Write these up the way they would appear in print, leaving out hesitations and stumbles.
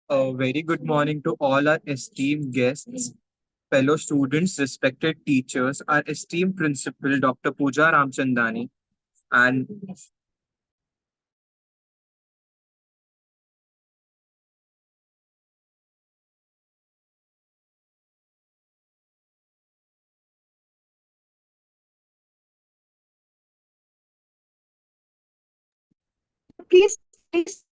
A very good morning to all our esteemed guests, fellow students, respected teachers, our esteemed principal, Dr. Pooja Ramchandani, and Please, please.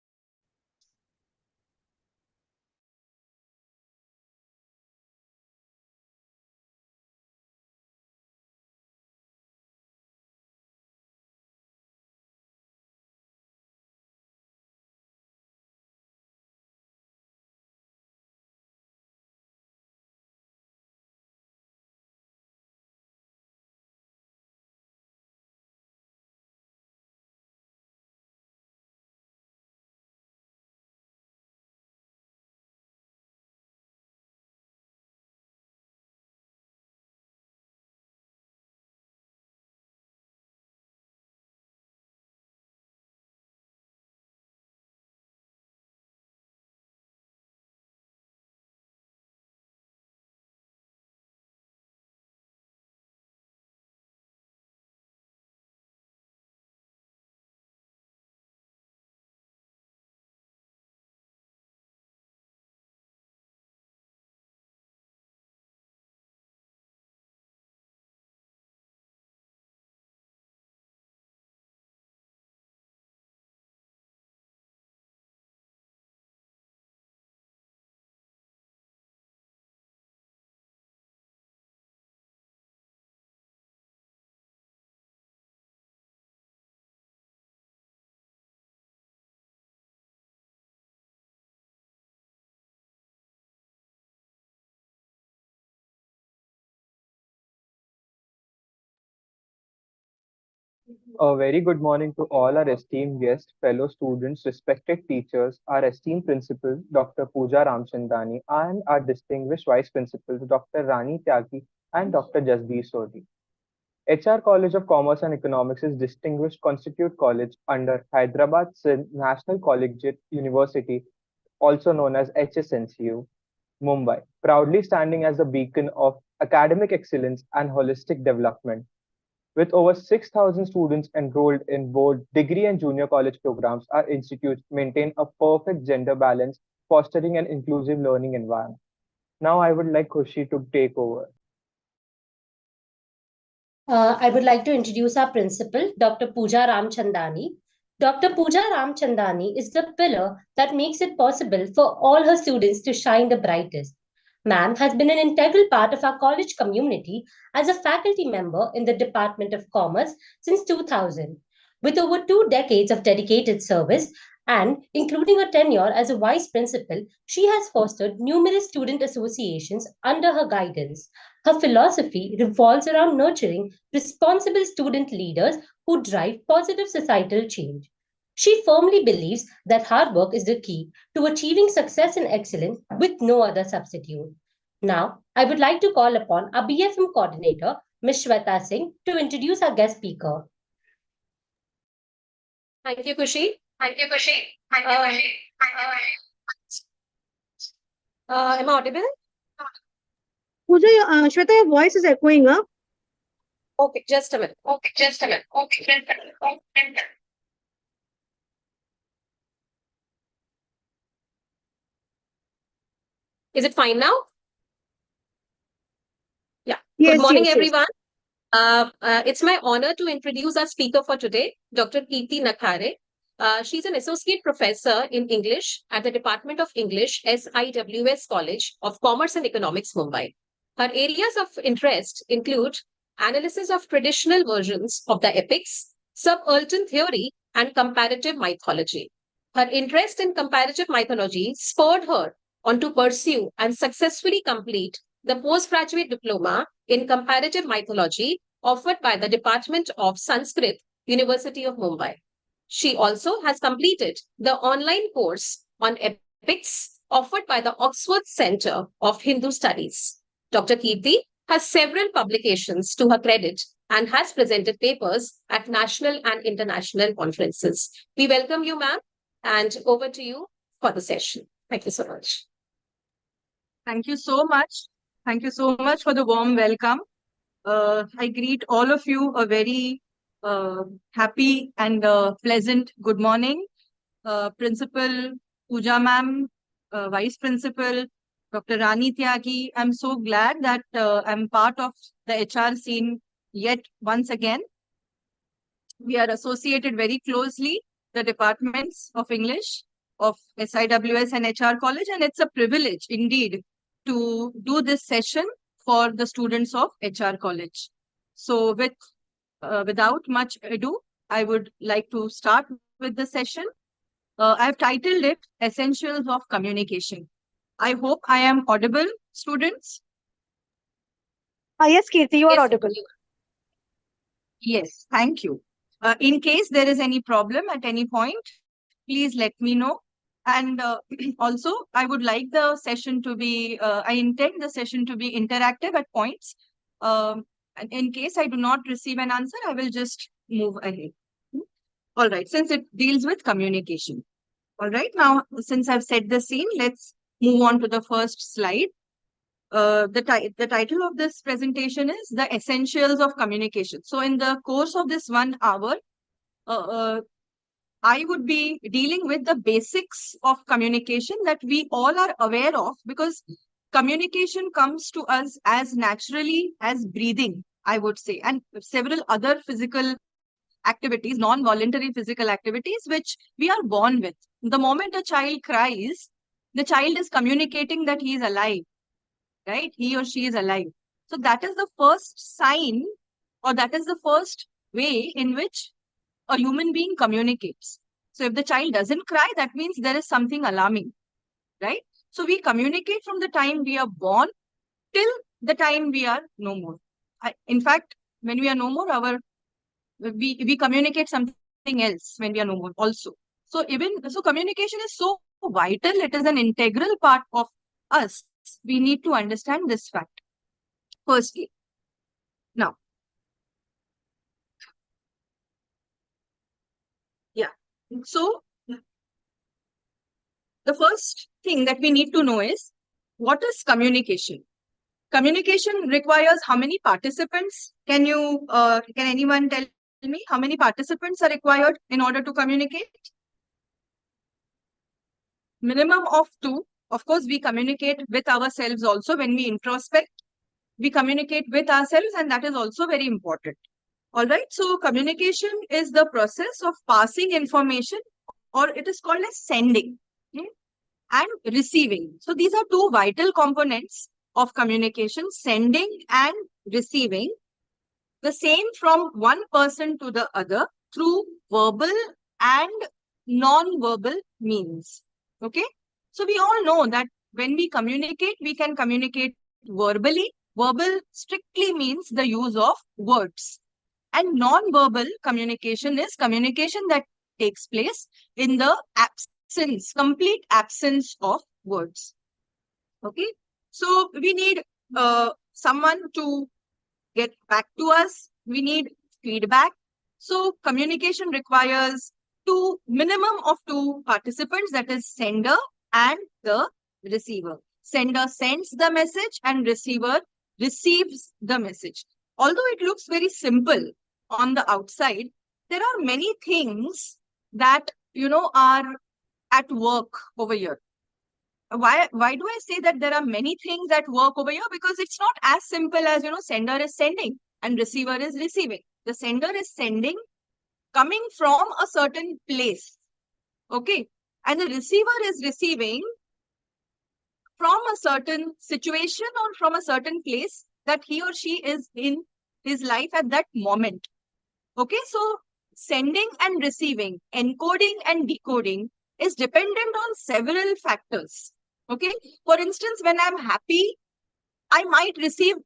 a very good morning to all our esteemed guests, fellow students, respected teachers, our esteemed principal, Dr. Pooja Ramchandani, and our distinguished vice principals, Dr. Rani Tyagi and Dr. Jasbir Sodhi. HR College of Commerce and Economics is Distinguished Constitute College under Hyderabad Sindh National Collegiate University, also known as HSNCU, Mumbai, proudly standing as a beacon of academic excellence and holistic development. With over 6,000 students enrolled in both degree and junior college programs, our institutes maintain a perfect gender balance, fostering an inclusive learning environment. Now, I would like Khushi to take over. I would like to introduce our principal, Dr. Pooja Ramchandani. Dr. Pooja Ramchandani is the pillar that makes it possible for all her students to shine the brightest. Ma'am has been an integral part of our college community as a faculty member in the Department of Commerce since 2000. With over 2 decades of dedicated service and including her tenure as a vice principal, she has fostered numerous student associations under her guidance. Her philosophy revolves around nurturing responsible student leaders who drive positive societal change. She firmly believes that hard work is the key to achieving success and excellence with no other substitute. Now, I would like to call upon our BFM coordinator, Ms. Shweta Singh, to introduce our guest speaker. Thank you, Kushi. Thank you, Kushi. Thank you, Uh, Kushi. am I audible? Pooja, Shweta, your voice is echoing up. Okay, just a minute. Okay, just a minute. Okay, just a minute. Okay. Is it fine now? Yeah. Good Yes, morning, yes, yes. everyone. It's my honor to introduce our speaker for today, Dr. Kirti Nakhare. She's an associate professor in English at the Department of English, SIWS College of Commerce and Economics, Mumbai. Her areas of interest include analysis of traditional versions of the epics, subaltern theory, and comparative mythology. Her interest in comparative mythology spurred her on to pursue and successfully complete the postgraduate diploma in comparative mythology offered by the Department of Sanskrit, University of Mumbai. She also has completed the online course on epics offered by the Oxford Center of Hindu Studies. Dr. Kirti has several publications to her credit and has presented papers at national and international conferences. We welcome you, ma'am, and over to you for the session. Thank you so much. Thank you so much. Thank you so much for the warm welcome. I greet all of you a very happy and pleasant good morning. Principal Pooja ma'am, Vice Principal Dr. Rani Tyagi. I'm so glad that I'm part of the HR scene yet once again. We are associated very closely, the departments of English of SIWS and HR College, and it's a privilege indeed to do this session for the students of HR College. So without much ado, I would like to start with the session. I've titled it Essentials of Communication. I hope I am audible, students. Yes, Kirti, you are Yes, audible. Yes, thank you. In case there is any problem at any point, please let me know. And also, I would like the session to be, I intend the session to be interactive at points. And in case I do not receive an answer, I will just move ahead. All right, since it deals with communication. All right, now, since I've set the scene, let's move on to the first slide. The title of this presentation is The Essentials of Communication. So in the course of this 1 hour, I would be dealing with the basics of communication that we all are aware of, because communication comes to us as naturally as breathing, I would say, and several other physical activities, non-voluntary physical activities, which we are born with. The moment a child cries, the child is communicating that he is alive, right? He or she is alive. So that is the first sign, or that is the first way in which a human being communicates. So if the child doesn't cry, that means there is something alarming, right? So we communicate from the time we are born till the time we are no more. In fact, when we are no more, we communicate something else when we are no more also. So communication is so vital. It is an integral part of us. We need to understand this fact. Firstly, now, yeah. So the first thing that we need to know is, what is communication? Communication requires how many participants? Can anyone tell me how many participants are required in order to communicate? Minimum of 2. Of course, we communicate with ourselves also. When we introspect, we communicate with ourselves, and that is also very important. All right. So communication is the process of passing information, or it is called as sending, and receiving. So these are two vital components of communication, sending and receiving the same from one person to the other through verbal and non-verbal means. Okay. So we all know that when we communicate, we can communicate verbally. Verbal strictly means the use of words. And non-verbal communication is communication that takes place in the complete absence of words. Okay. So we need someone to get back to us. We need feedback. So communication requires minimum of 2 participants, that is sender and the receiver. Sender sends the message and receiver receives the message. Although it looks very simple on the outside, there are many things that, are at work over here. Why do I say that there are many things at work over here? Because it's not as simple as, sender is sending and receiver is receiving. The sender is sending coming from a certain place. Okay. And the receiver is receiving from a certain situation or from a certain place that he or she is in his life at that moment. Okay. So sending and receiving, encoding and decoding is dependent on several factors. Okay. For instance, when I'm happy, I might receive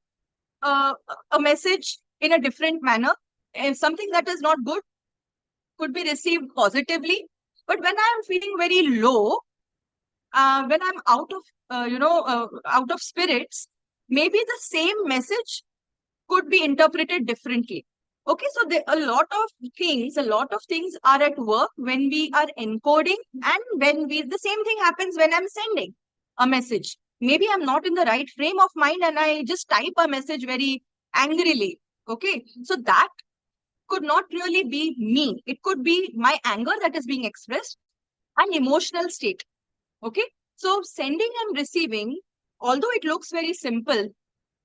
a message in a different manner. If something that is not good could be received positively. But when I am feeling very low, when I'm out of spirits, maybe the same message could be interpreted differently. Okay, so a lot of things are at work when we are encoding, and the same thing happens when I'm sending a message. Maybe I'm not in the right frame of mind and I just type a message very angrily. Okay, so that could not really be me. It could be my anger that is being expressed, an emotional state. Okay, so sending and receiving, although it looks very simple,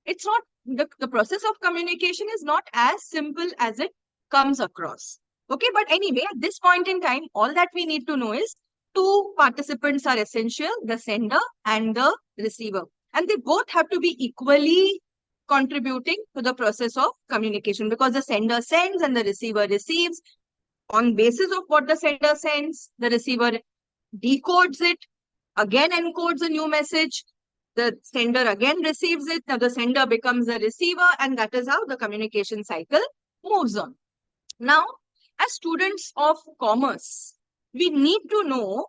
it's not, the process of communication is not as simple as it comes across. Okay, but anyway, at this point in time, all that we need to know is two participants are essential, the sender and the receiver. And they both have to be equally contributing to the process of communication, because the sender sends and the receiver receives. On basis of what the sender sends, the receiver decodes it, again encodes a new message. The sender again receives it. Now the sender becomes the receiver, and that is how the communication cycle moves on. Now, as students of commerce, we need to know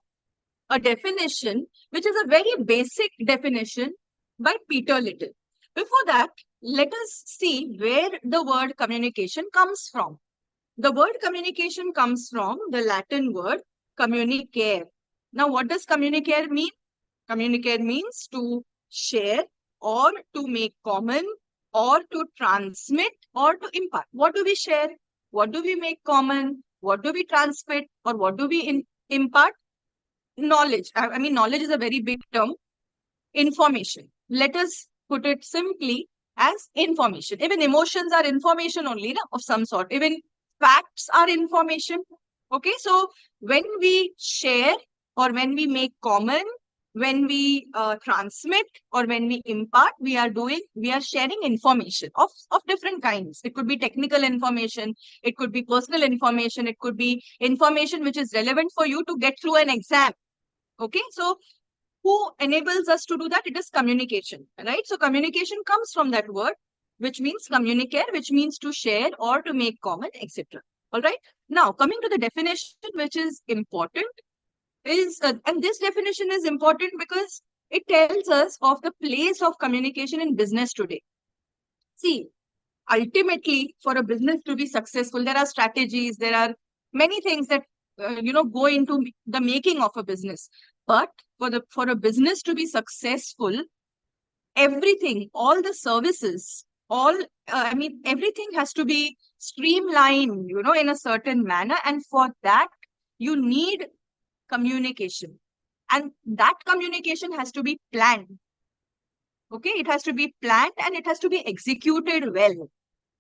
a definition, which is a very basic definition by Peter Little. Before that, let us see where the word communication comes from. The word communication comes from the Latin word communicare. Now, what does communicare mean? Communicare means to share or to make common or to transmit or to impart. What do we share? What do we make common? What do we transmit? Or what do we impart? Knowledge. I mean, knowledge is a very big term. Information. Let us put it simply as information. Even emotions are information only, no? Of some sort. Even facts are information. Okay, so when we share or when we make common, when we transmit or when we impart, we are sharing information of different kinds. It could be technical information, it could be personal information, it could be information which is relevant for you to get through an exam. Okay, so who enables us to do that? It is communication, right? So communication comes from that word, which means communicare, which means to share or to make common, etc. All right. Now, coming to the definition, which is important, is and this definition is important because it tells us of the place of communication in business today. See, ultimately, for a business to be successful, there are strategies, there are many things that go into the making of a business. But for a business to be successful, everything, all the services, everything has to be streamlined, in a certain manner. And for that, you need communication. And that communication has to be planned. Okay, it has to be planned and it has to be executed well.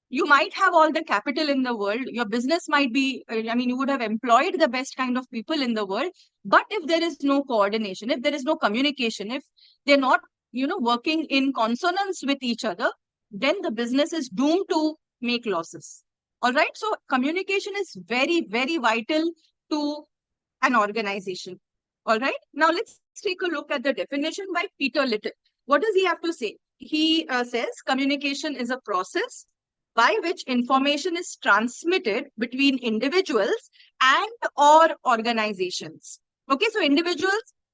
You might have all the capital in the world. Your business might be, you would have employed the best kind of people in the world. But if there is no coordination, if there is no communication, if they're not, working in consonance with each other, then the business is doomed to make losses. All right. So communication is very, very vital to an organization. All right. Now let's take a look at the definition by Peter Little. What does he have to say? He says communication is a process by which information is transmitted between individuals and or organizations. Okay, so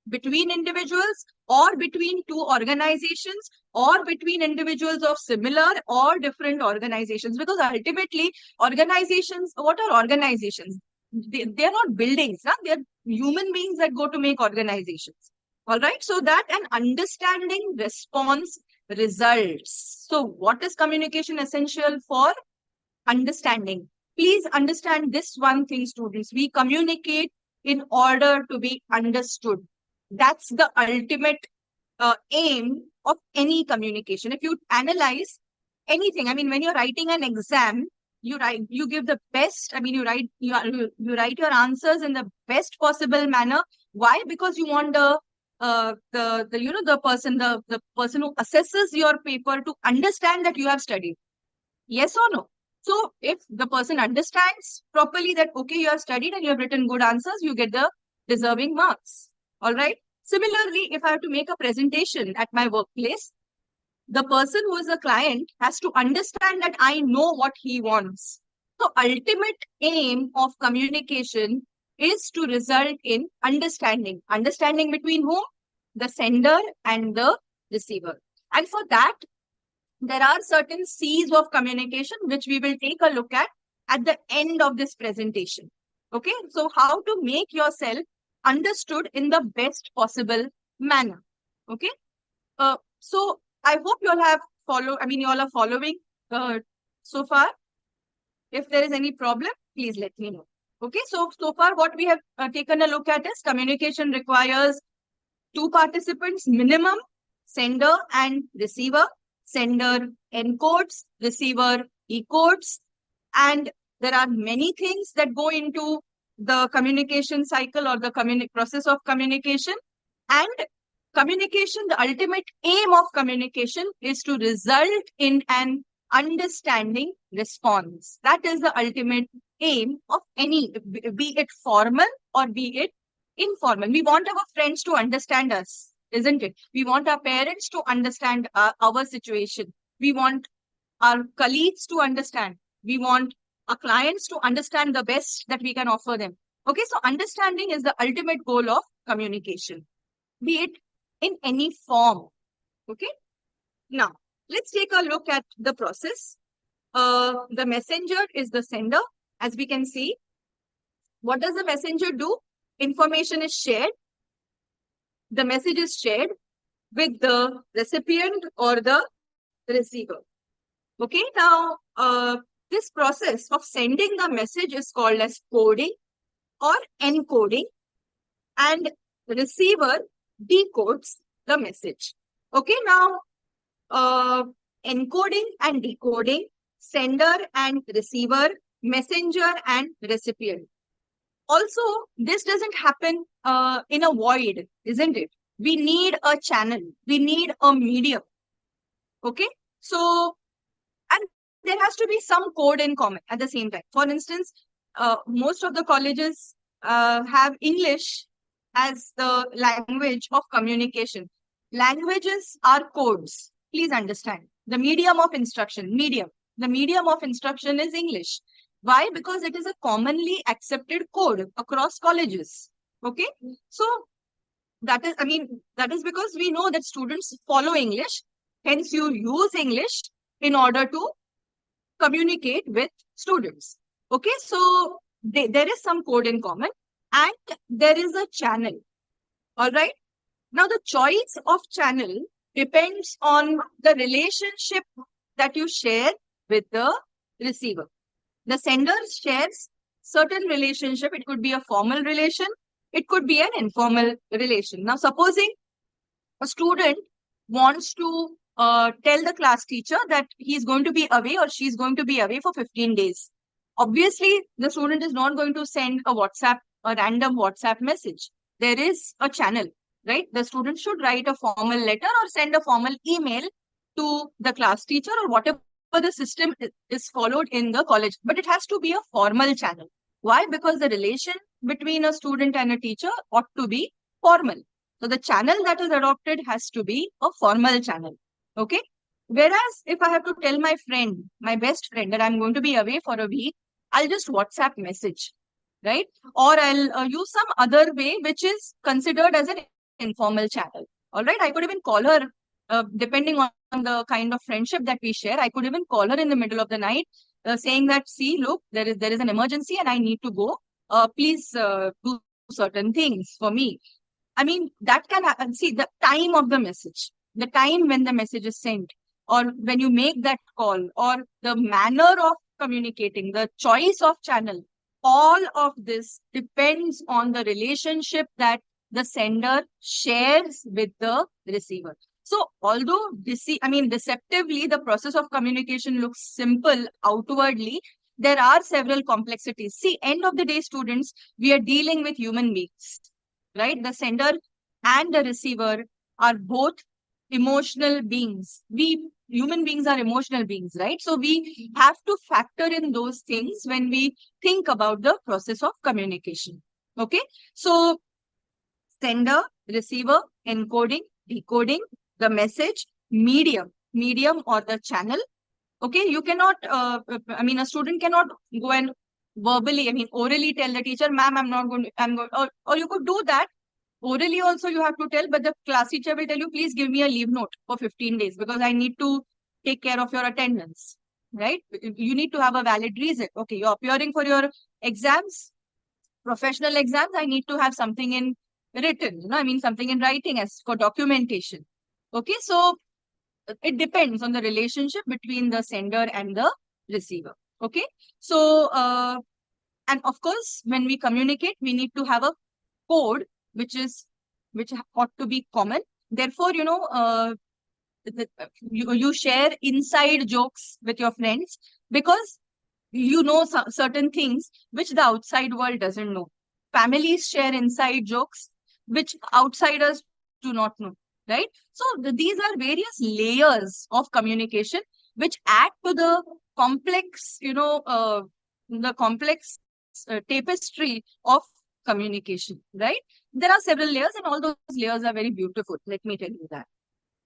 between individuals or between two organizations or between individuals of similar or different organizations. Because ultimately, organizations, what are organizations? They're not buildings, huh? They're human beings that go to make organizations. All right, so that an understanding response results. So what is communication essential for? Understanding. Please understand this one thing, students. We communicate in order to be understood. That's the ultimate aim of any communication. If you analyze anything, when you're writing an exam, you give the best, you write your answers in the best possible manner. Why? Because you want the person who assesses your paper to understand that you have studied. Yes or no? So if the person understands properly that, okay, you have studied and you have written good answers, you get the deserving marks. All right. Similarly, if I have to make a presentation at my workplace, the person who is a client has to understand that I know what he wants. So ultimate aim of communication is to result in understanding. Understanding between whom? The sender and the receiver. And for that, there are certain C's of communication, which we will take a look at at the end of this presentation. Okay, so how to make yourself understood in the best possible manner. Okay, so I hope you all have you all are following so far. If there is any problem, please let me know. Okay, so far what we have taken a look at is communication requires two participants minimum, sender and receiver. Sender encodes, receiver decodes, and there are many things that go into the communication cycle or the process of communication. And communication, the ultimate aim of communication is to result in an understanding response. That is the ultimate aim of any, be it formal or be it informal. We want our friends to understand us, isn't it? We want our parents to understand our situation. We want our colleagues to understand. We want our clients to understand the best that we can offer them. Okay, so understanding is the ultimate goal of communication, be it in any form. Okay, now let's take a look at the process. The messenger is the sender. As we can see, what does the messenger do? Information is shared. The message is shared with the recipient or the receiver. Okay, now this process of sending the message is called as coding or encoding, and the receiver decodes the message. Okay, now encoding and decoding, sender and receiver, messenger and recipient. Also, this doesn't happen in a void, isn't it? We need a channel. We need a medium. Okay, so and there has to be some code in common at the same time. For instance, most of the colleges have English as the language of communication. Languages are codes. Please understand. The medium of instruction, the medium of instruction is English. Why? Because it is a commonly accepted code across colleges. Okay, so that is because we know that students follow English. Hence, you use English in order to communicate with students. Okay, so there is some code in common and there is a channel. All right. Now, the choice of channel depends on the relationship that you share with the receiver. The sender shares certain relationship. It could be a formal relation. It could be an informal relation. Now, supposing a student wants to tell the class teacher that he's going to be away or she's going to be away for 15 days. Obviously, the student is not going to send a random WhatsApp message. There is a channel, right? The student should write a formal letter or send a formal email to the class teacher or whatever the system is followed in the college. But it has to be a formal channel. Why? Because the relation between a student and a teacher ought to be formal. So the channel that is adopted has to be a formal channel. Okay. Whereas if I have to tell my friend, my best friend, that I'm going to be away for a week, I'll just WhatsApp message, right? Or I'll use some other way which is considered as an informal channel. All right. I could even call her, depending on the kind of friendship that we share. I could even call her in the middle of the night, saying that, see, look, there is an emergency and I need to go. Please do certain things for me. I mean, that can happen. See, the time of the message, the time when the message is sent, or when you make that call, or the manner of communicating, the choice of channel, all of this depends on the relationship that the sender shares with the receiver. So, although deceptively, the process of communication looks simple outwardly, there are several complexities. See, end of the day, students, we are dealing with human beings. Right? The sender and the receiver are both emotional beings. We human beings are emotional beings, right? So we have to factor in those things when we think about the process of communication. Okay. So sender, receiver, encoding, decoding, the message, medium or the channel. Okay. You cannot, a student cannot go and verbally, orally tell the teacher, ma'am, or you could do that. Orally also you have to tell, but the class teacher will tell you, please give me a leave note for 15 days because I need to take care of your attendance. right? You need to have a valid reason. Okay, you're appearing for your exams, professional exams. I need to have something in written, I mean, something in writing as for documentation. Okay, so it depends on the relationship between the sender and the receiver. Okay, so and of course, when we communicate, we need to have a code which ought to be common. Therefore, you share inside jokes with your friends because you know certain things which the outside world doesn't know. Families share inside jokes which outsiders do not know, right? So these are various layers of communication which add to the complex, the complex tapestry of communication, right? There are several layers, and all those layers are very beautiful. Let me tell you that.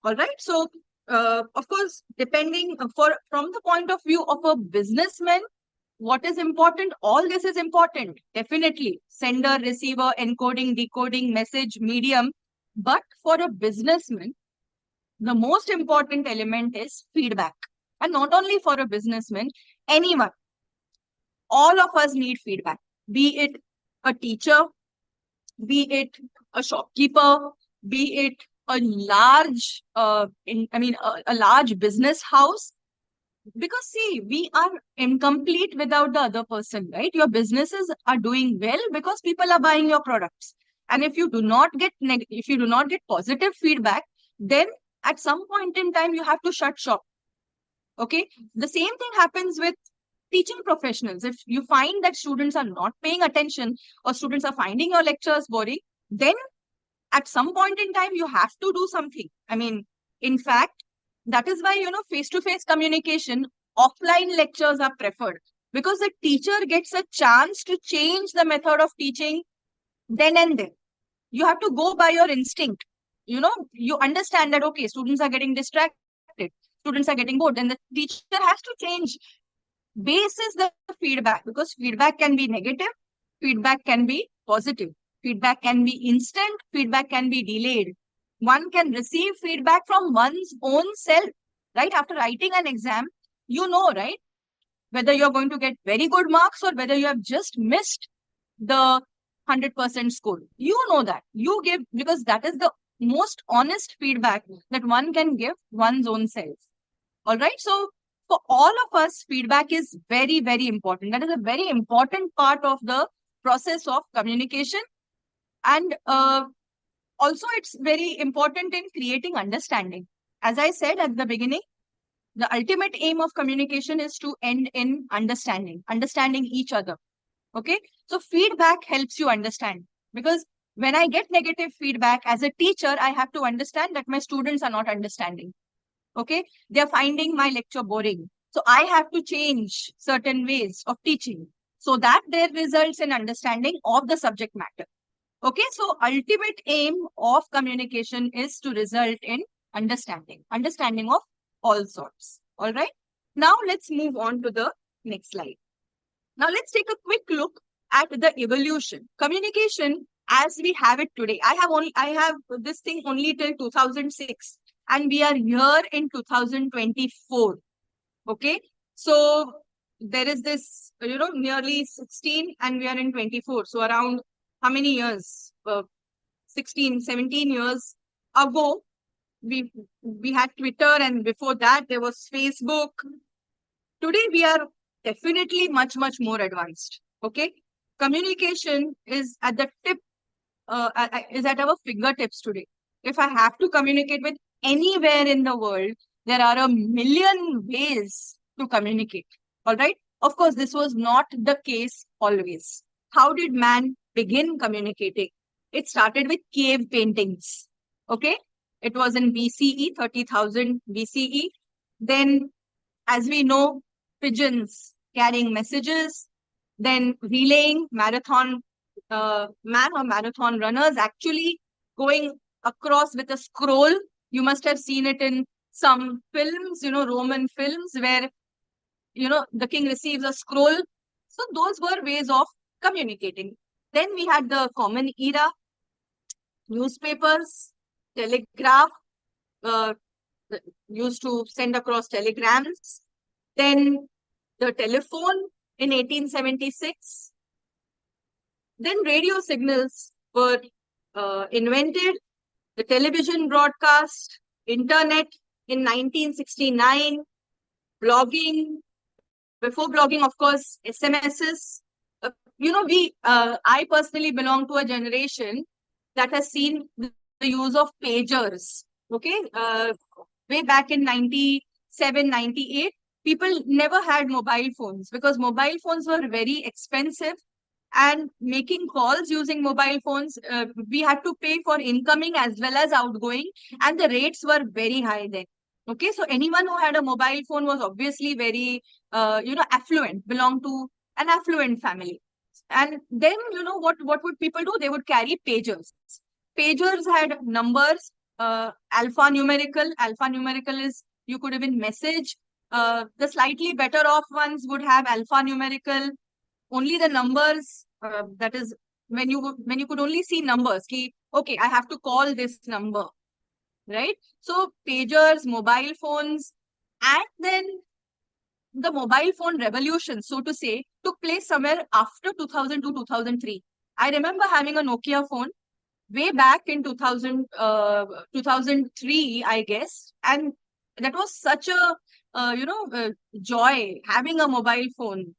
All right. So, of course, depending from the point of view of a businessman, what is important? All this is important. Definitely. Sender, receiver, encoding, decoding, message, medium. But for a businessman, the most important element is feedback. And not only for a businessman, anyone, all of us need feedback. Be it a teacher, be it a shopkeeper, be it a large, a large business house. Because see, we are incomplete without the other person, right? Your businesses are doing well because people are buying your products. And if you do not get positive feedback, then at some point in time you have to shut shop. Okay. The same thing happens with teaching professionals. If you find that students are not paying attention or students are finding your lectures boring, then at some point in time, you have to do something. I mean, in fact, that is why, face-to-face communication, offline lectures are preferred because the teacher gets a chance to change the method of teaching then and there. You have to go by your instinct. You understand that, okay, students are getting distracted, students are getting bored, then the teacher has to change basis the feedback, because feedback can be negative, feedback can be positive. Feedback can be instant, feedback can be delayed. One can receive feedback from one's own self, right? After writing an exam, right? Whether you're going to get very good marks or whether you have just missed the 100% score. You know that. You give, because that is the most honest feedback that one can give one's own self. All right. So for all of us, feedback is very, very important. That is a very important part of the process of communication. And also, it's very important in creating understanding. As I said at the beginning, the ultimate aim of communication is to end in understanding each other. Okay. So feedback helps you understand, because when I get negative feedback as a teacher, I have to understand that my students are not understanding. Okay. They're finding my lecture boring. So I have to change certain ways of teaching so that there results in understanding of the subject matter. Okay, so ultimate aim of communication is to result in understanding of all sorts. All right. Now let's move on to the next slide. Now let's take a quick look at the evolution. Communication as we have it today. I have this thing only till 2006, and we are here in 2024. Okay, so there is this, nearly 16 and we are in 24. So around how many years? 16, 17 years ago, we had Twitter, and before that there was Facebook. Today we are definitely much, much more advanced. Okay, communication is at the tip, is at our fingertips today. If I have to communicate with anywhere in the world, there are a million ways to communicate. All right. Of course, this was not the case always. How did man begin communicating? It started with cave paintings. Okay. It was in BCE, 30,000 BCE. Then, as we know, pigeons carrying messages, then relaying, marathon man or marathon runners actually going across with a scroll. You must have seen it in some films, Roman films, where, the king receives a scroll. So those were ways of communicating. Then we had the common era, newspapers, telegraph, used to send across telegrams. Then the telephone in 1876. Then radio signals were invented, the television broadcast, internet in 1969, blogging. Before blogging, of course, SMSs. I personally belong to a generation that has seen the use of pagers. Okay, way back in 97, 98, people never had mobile phones because mobile phones were very expensive, and making calls using mobile phones, we had to pay for incoming as well as outgoing, and the rates were very high then. Okay, so anyone who had a mobile phone was obviously very, affluent, belonged to an affluent family. And then, what would people do? They would carry pagers. Pagers had numbers, alphanumerical. Alphanumerical is you could even message. The slightly better off ones would have alphanumerical, only the numbers, that is when you could only see numbers. Okay, I have to call this number, right? So pagers, mobile phones, and then the mobile phone revolution, so to say, took place somewhere after 2002, 2003. I remember having a Nokia phone way back in 2003, I guess. And that was such a, joy having a mobile phone.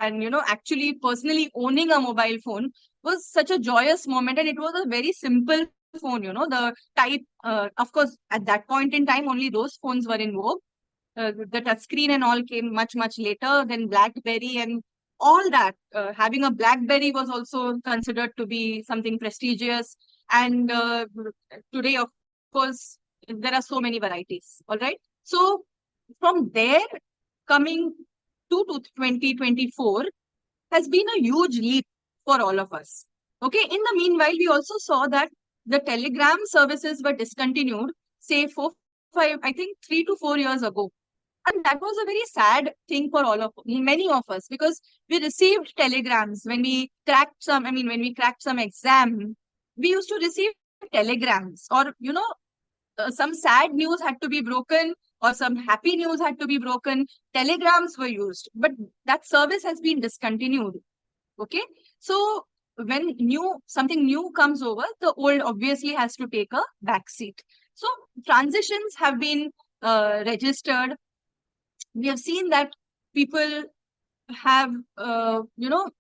And, actually personally owning a mobile phone was such a joyous moment. And it was a very simple phone, the type, of course, at that point in time, only those phones were in vogue. The touchscreen and all came much, much later. Then BlackBerry and all that. Having a BlackBerry was also considered to be something prestigious. And today, of course, there are so many varieties. All right. So from there, coming to 2024 has been a huge leap for all of us. Okay. In the meanwhile, we also saw that the telegram services were discontinued, say 3 to 4 years ago. And that was a very sad thing for many of us, because we received telegrams when we cracked some exam. We used to receive telegrams, or, some sad news had to be broken or some happy news had to be broken. Telegrams were used, but that service has been discontinued. Okay. So when something new comes over, the old obviously has to take a backseat. So transitions have been registered. We have seen that people have, not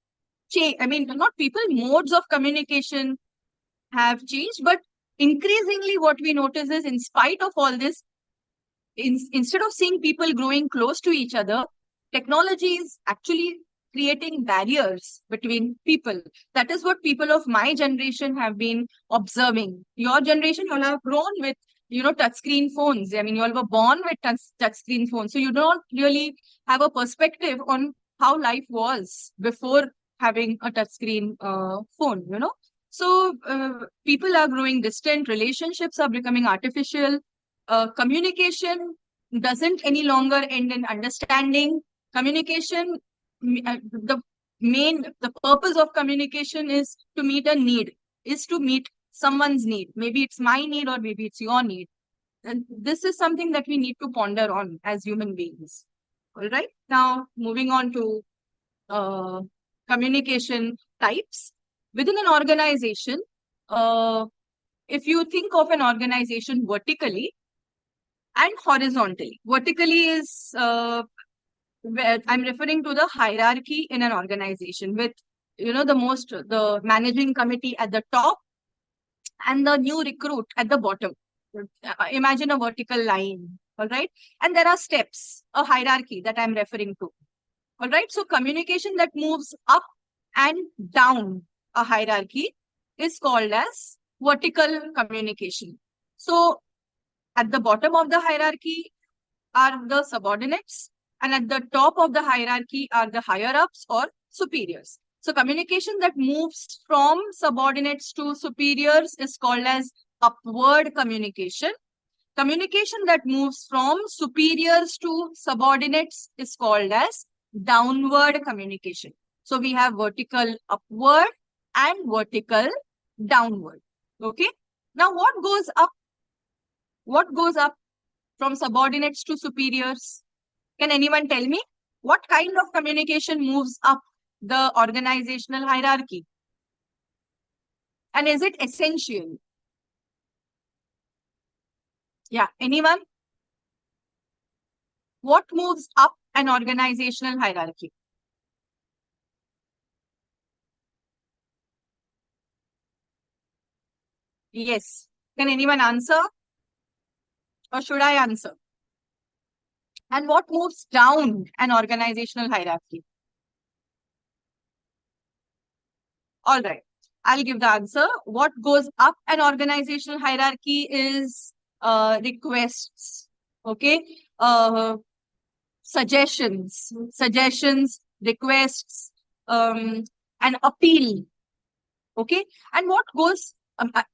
people, modes of communication have changed, but increasingly what we notice is, in spite of all this, instead of seeing people growing close to each other, technology is actually creating barriers between people. That is what people of my generation have been observing. Your generation, you all have grown with, touchscreen phones. I mean, you all were born with touchscreen phones. So you don't really have a perspective on how life was before having a touchscreen phone, So people are growing distant, relationships are becoming artificial, communication doesn't any longer end in understanding. Communication, the purpose of communication is to meet a need, is to meet someone's need. Maybe it's my need or maybe it's your need. And this is something that we need to ponder on as human beings. All right. Now, moving on to communication types. Within an organization, if you think of an organization vertically and horizontally, vertically is, I'm referring to the hierarchy in an organization with, the managing committee at the top and the new recruit at the bottom. Imagine a vertical line, all right? And there are steps, a hierarchy that I'm referring to, all right? So communication that moves up and down a hierarchy is called as vertical communication. So at the bottom of the hierarchy are the subordinates, and at the top of the hierarchy are the higher-ups or superiors. So communication that moves from subordinates to superiors is called as upward communication. Communication that moves from superiors to subordinates is called as downward communication. So we have vertical upward and vertical downward. Okay. Now what goes up? What goes up from subordinates to superiors? Can anyone tell me what kind of communication moves up the organizational hierarchy? And is it essential? Yeah, anyone? What moves up an organizational hierarchy? Yes. Can anyone answer? Or should I answer? And what moves down an organizational hierarchy? All right. I'll give the answer. What goes up an organizational hierarchy is requests. Okay. Suggestions, requests, and appeal. Okay. And what goes,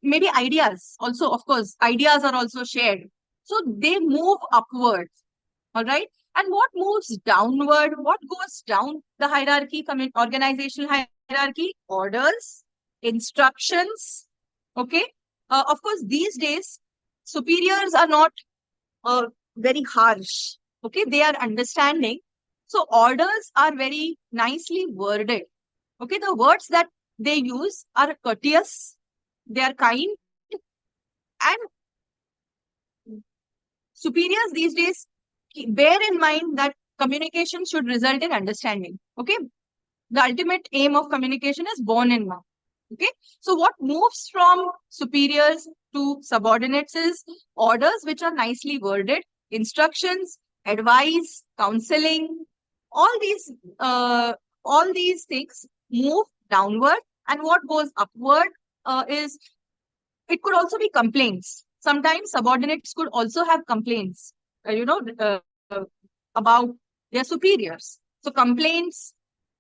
maybe ideas also, of course, ideas are also shared. So they move upwards. All right. And what moves downward? What goes down the hierarchy, organizational hierarchy? Orders, instructions. Okay. Of course, these days, superiors are not very harsh. Okay. They are understanding. So orders are very nicely worded. Okay. The words that they use are courteous, they are kind, and superiors these days bear in mind that communication should result in understanding. Okay. The ultimate aim of communication is borne in mind. Okay. So what moves from superiors to subordinates is orders which are nicely worded, instructions, advice, counseling, all these things move downward. And what goes upward is, it could also be complaints. Sometimes subordinates could also have complaints, about their superiors. So complaints,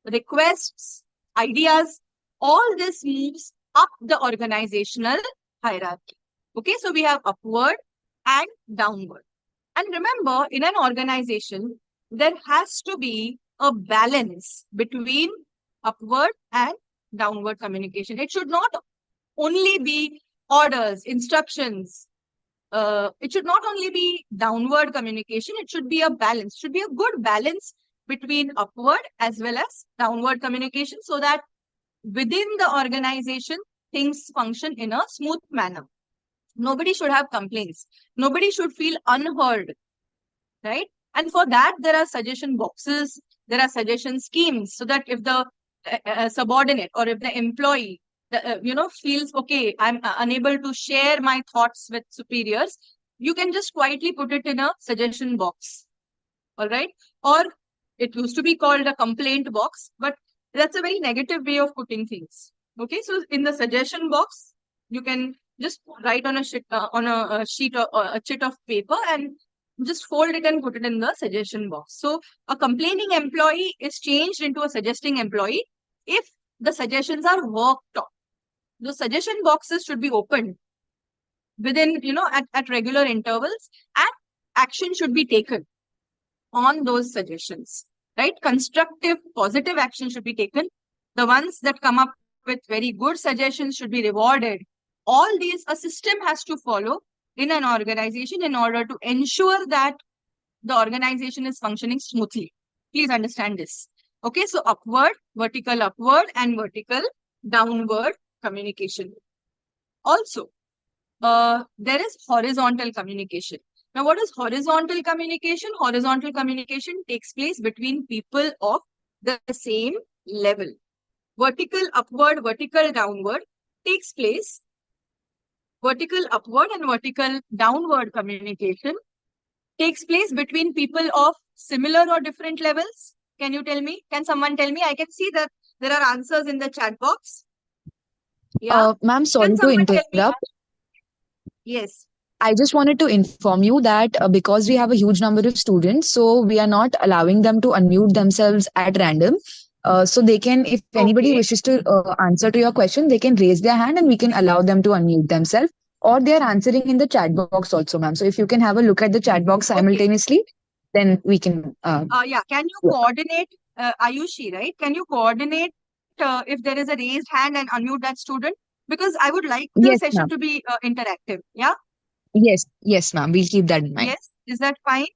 requests, ideas, all this moves up the organizational hierarchy. Okay, so we have upward and downward. And remember, in an organization, there has to be a balance between upward and downward communication. It should not only be orders, instructions. It should not only be downward communication, it should be a balance. Should be a good balance between upward as well as downward communication, so that within the organization, things function in a smooth manner. Nobody should have complaints. Nobody should feel unheard, right? And for that, there are suggestion boxes, there are suggestion schemes, so that if the subordinate or if the employee feels, okay, I'm unable to share my thoughts with superiors, you can just quietly put it in a suggestion box. All right. Or it used to be called a complaint box, but that's a very negative way of putting things. Okay. So in the suggestion box, you can just write on a sheet, a chit of paper, and just fold it and put it in the suggestion box. So a complaining employee is changed into a suggesting employee if the suggestions are worked on. The suggestion boxes should be opened within, at regular intervals, and action should be taken on those suggestions, right? Constructive, positive action should be taken. The ones that come up with very good suggestions should be rewarded. All these, a system has to follow in an organization in order to ensure that the organization is functioning smoothly. Please understand this. Okay, so upward, and vertical downward communication. Also, there is horizontal communication. Now, what is horizontal communication? Horizontal communication takes place between people of the same level. Vertical upward, vertical downward takes place. Vertical upward and vertical downward communication takes place between people of similar or different levels. Can you tell me? Can someone tell me? I can see that there are answers in the chat box. Yeah. Ma'am, Can sorry to someone tell me? interrupt. Yes. I just wanted to inform you that because we have a huge number of students, so we are not allowing them to unmute themselves at random. So they can, if anybody Okay. wishes to answer to your question, they can raise their hand and we can allow them to unmute themselves. Or they are answering in the chat box also, ma'am. So if you can have a look at the chat box Okay. simultaneously, then we can. Yeah. Can you Yeah. coordinate, Ayushi, right? Can you coordinate if there is a raised hand and unmute that student? Because I would like the Yes, session ma'am. to be interactive. Yeah. Yes, ma'am. We'll keep that in mind. Yes. Is that fine?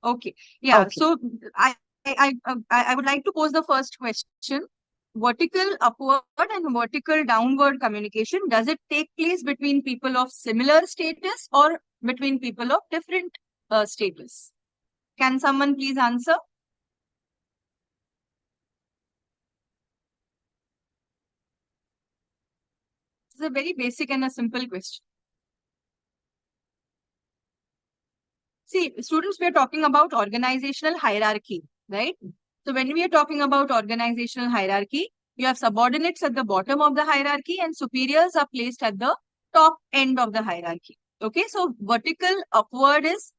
Okay. Yeah. Okay. So I would like to pose the first question. Vertical upward and vertical downward communication, does it take place between people of similar status or between people of different status? Can someone please answer? It's a very basic and a simple question. See, students, we are talking about organizational hierarchy, right? So when we are talking about organizational hierarchy, you have subordinates at the bottom of the hierarchy and superiors are placed at the top end of the hierarchy. Okay, so vertical upward is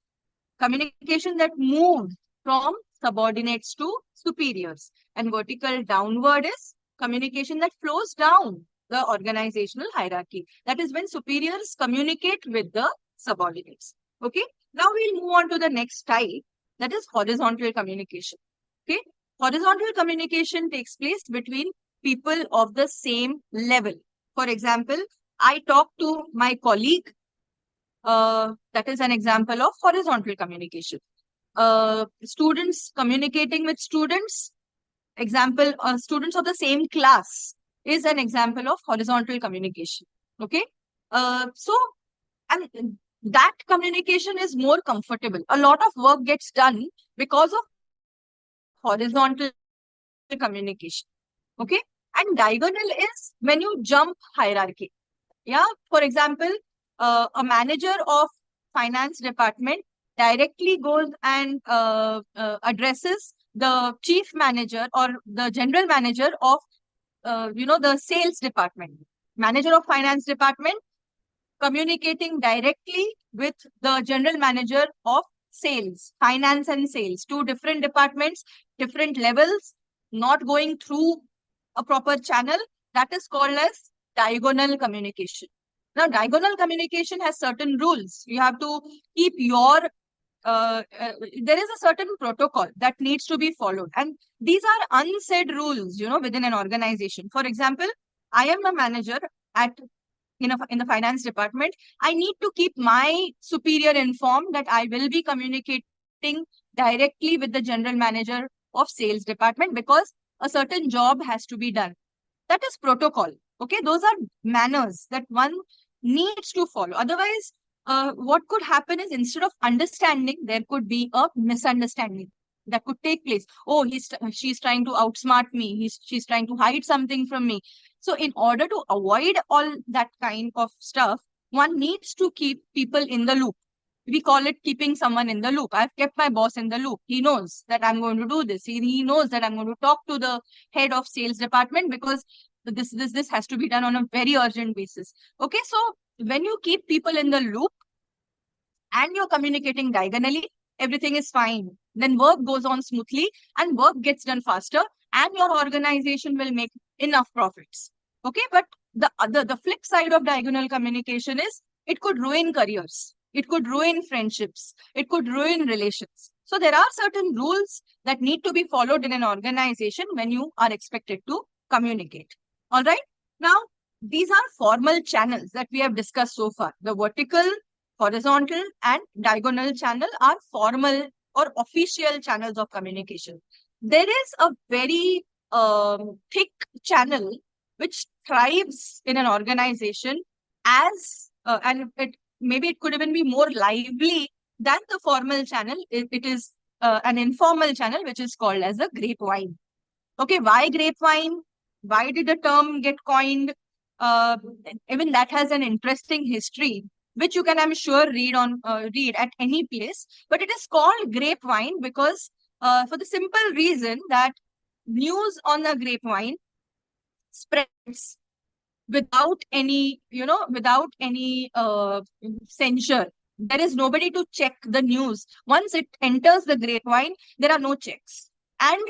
communication that moves from subordinates to superiors, and vertical downward is communication that flows down the organizational hierarchy. That is when superiors communicate with the subordinates. Okay, now we'll move on to the next type, that is horizontal communication. Okay, horizontal communication takes place between people of the same level. For example, I talk to my colleague. That is an example of horizontal communication. Students communicating with students, example, students of the same class is an example of horizontal communication. Okay. So, and that communication is more comfortable. A lot of work gets done because of horizontal communication. Okay. And diagonal is when you jump hierarchy. Yeah. For example, a manager of finance department directly goes and addresses the chief manager or the general manager of the sales department. Manager of finance department communicating directly with the general manager of sales, finance and sales, two different departments, different levels, not going through a proper channel. That is called as diagonal communication. Now, diagonal communication has certain rules. You have to keep your there is a certain protocol that needs to be followed, and these are unsaid rules, within an organization. For example, I am a manager at in the finance department. I need to keep my superior informed that I will be communicating directly with the general manager of sales department because a certain job has to be done. That is protocol. Okay, those are manners that one needs to follow. Otherwise, what could happen is instead of understanding, there could be a misunderstanding that could take place. Oh, she's trying to outsmart me. She's trying to hide something from me. So in order to avoid all that kind of stuff, one needs to keep people in the loop. We call it keeping someone in the loop. I've kept my boss in the loop. He knows that I'm going to do this. He knows that I'm going to talk to the head of sales department because this has to be done on a very urgent basis. Okay, so when you keep people in the loop and you're communicating diagonally, everything is fine. Then work goes on smoothly and work gets done faster and your organization will make enough profits. Okay, but the flip side of diagonal communication is it could ruin careers. It could ruin friendships. It could ruin relations. So there are certain rules that need to be followed in an organization when you are expected to communicate. All right. Now, these are formal channels that we have discussed so far. The vertical, horizontal and diagonal channel are formal or official channels of communication. There is a very thick channel which thrives in an organization as and maybe it could even be more lively than the formal channel. It is an informal channel which is called as the grapevine. Okay, why grapevine? Why did the term get coined? Uh, Even that has an interesting history, which you can, I'm sure, read at any place. But it is called grapevine because for the simple reason that news on the grapevine spreads without any, without any censure. There is nobody to check the news. Once it enters the grapevine, there are no checks. And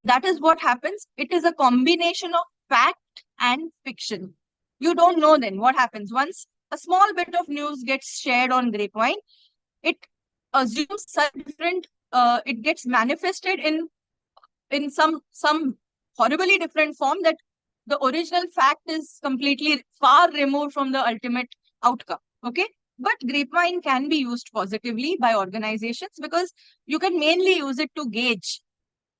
that is what happens. It is a combination of fact and fiction. You don't know then what happens. Once a small bit of news gets shared on grapevine, it assumes such different, it gets manifested in some horribly different form that the original fact is completely far removed from the ultimate outcome. Okay. But grapevine can be used positively by organizations because you can mainly use it to gauge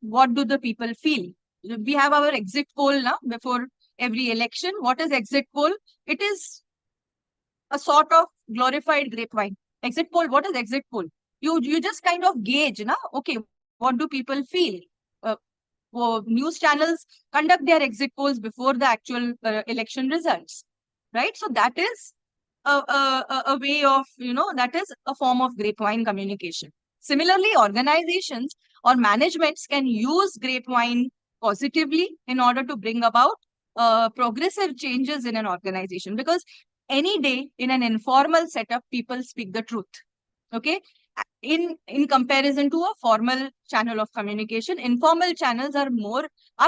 what do the people feel. We have our exit poll now before every election. What is exit poll? It is a sort of glorified grapevine. Exit poll, what is exit poll? You just kind of gauge, na? Okay, what do people feel? News channels conduct their exit polls before the actual election results, right? So that is a way of, that is a form of grapevine communication. Similarly, organizations or managements can use grapevine positively in order to bring about progressive changes in an organization, because any day in an informal setup, people speak the truth. Okay, in comparison to a formal channel of communication, informal channels are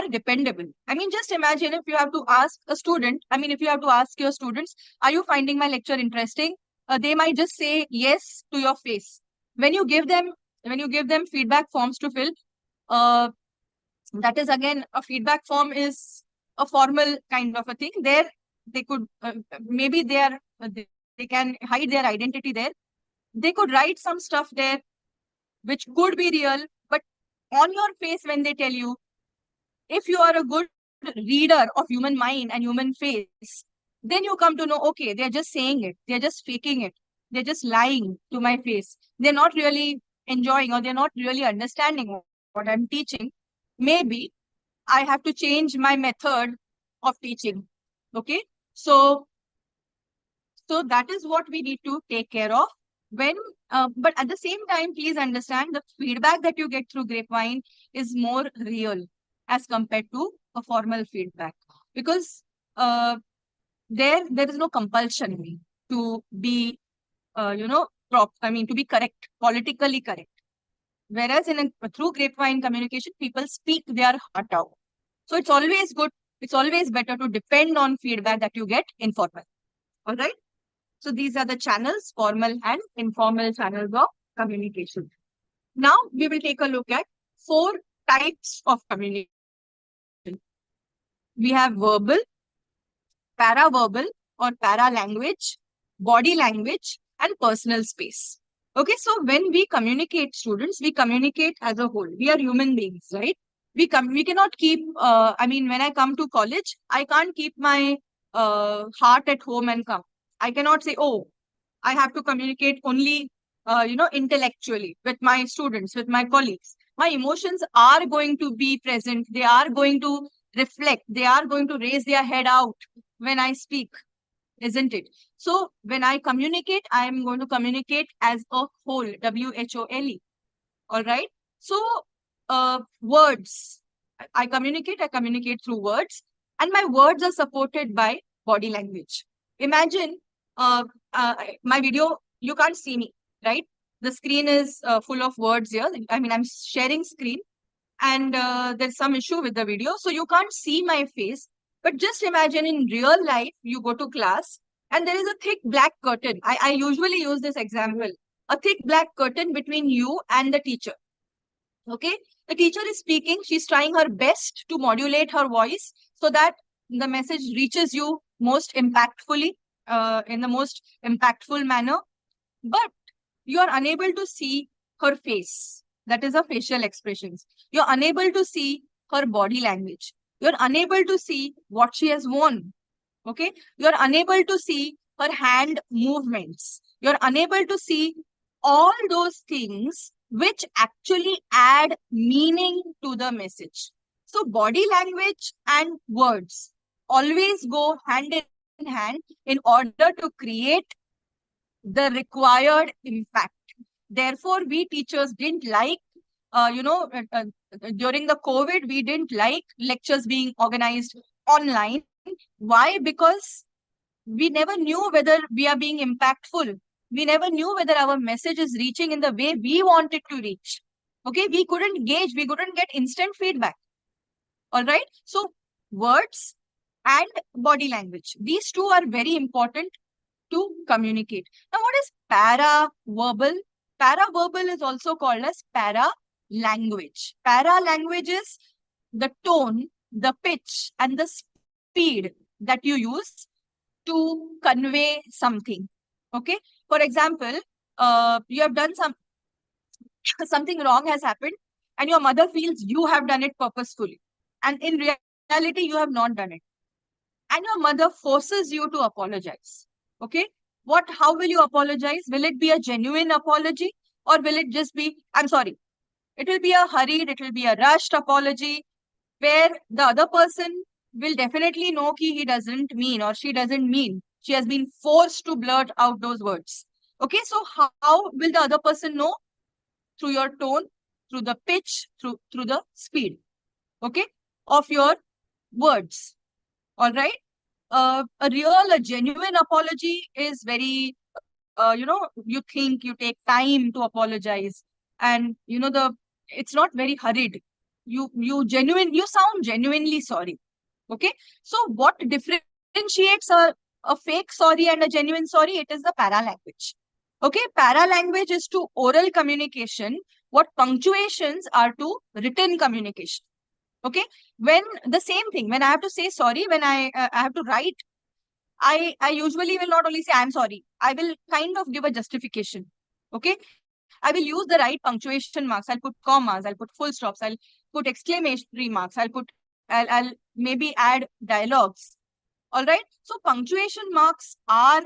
dependable. I mean, just imagine if you have to ask a student, if you have to ask your students, are you finding my lecture interesting? They might just say yes to your face. When you give them feedback forms to fill, that is again, a feedback form is a formal kind of a thing. There they could maybe they can hide their identity there. They could write some stuff there which could be real, but on your face, when they tell you, if you are a good reader of human mind and human face, then you come to know, okay, they're just saying it, they're just faking it, they're just lying to my face. They're not really enjoying, or they're not really understanding what I'm teaching. Maybe I have to change my method of teaching. Okay, so that is what we need to take care of. But at the same time, please understand, the feedback that you get through grapevine is more real as compared to a formal feedback, because there is no compulsion to be to be correct, politically correct. Whereas through grapevine communication, people speak their heart out. So it's always good, it's always better to depend on feedback that you get informal. All right. So these are the channels, formal and informal channels of communication. Now we will take a look at 4 types of communication. We have verbal, paraverbal or para-language, body language, and personal space. Okay, so when we communicate, students, we communicate as a whole. We are human beings, right? We cannot keep, when I come to college, I can't keep my heart at home and come. I cannot say, oh, I have to communicate only, intellectually with my students, with my colleagues. My emotions are going to be present. They are going to reflect. They are going to raise their head out when I speak, isn't it? So when I communicate, I am going to communicate as a whole, WHOLE. All right. So words, I communicate through words, and my words are supported by body language. Imagine my video, you can't see me, right? The screen is full of words here. I'm sharing screen, and there's some issue with the video, so you can't see my face. But just imagine, in real life, you go to class and there is a thick black curtain. I usually use this example, a thick black curtain between you and the teacher. Okay, the teacher is speaking, she's trying her best to modulate her voice so that the message reaches you most impactfully, in the most impactful manner, but you are unable to see her face. That is her facial expressions. You're unable to see her body language. You're unable to see what she has worn. Okay, you're unable to see her hand movements. You're unable to see all those things which actually add meaning to the message. So body language and words always go hand in hand in order to create the required impact. Therefore, we teachers didn't like, during the COVID, we didn't like lectures being organized online. Why? Because we never knew whether we are being impactful. We never knew whether our message is reaching in the way we want it to reach. Okay, we couldn't gauge, we couldn't get instant feedback. All right, so words and body language, these two are very important to communicate. Now, what is para-verbal? Para-verbal is also called as para-language. Para-language is the tone, the pitch, and the speed that you use to convey something. Okay, For example, you have done something wrong has happened, and your mother feels you have done it purposefully, and in reality you have not done it, and your mother forces you to apologize. Okay, how will you apologize? Will it be a genuine apology, or will it just be, I'm sorry? It will be a hurried, it will be a rushed apology, where the other person will definitely know he doesn't mean, or she doesn't mean. She has been forced to blurt out those words. Okay, so how will the other person know? Through your tone, through the pitch, through the speed, okay, of your words. All right. A genuine apology is very, you think, you take time to apologize, and it's not very hurried. You sound genuinely sorry. Okay. So what differentiates a fake sorry and a genuine sorry? It is the paralanguage. Okay. Paralanguage is to oral communication what punctuations are to written communication. Okay. When the same thing, when I have to say sorry, when I have to write, I usually will not only say I'm sorry, I will kind of give a justification. Okay. I will use the right punctuation marks. I'll put commas, I'll put full stops, I'll put exclamatory marks, I'll maybe add dialogues. All right. So punctuation marks are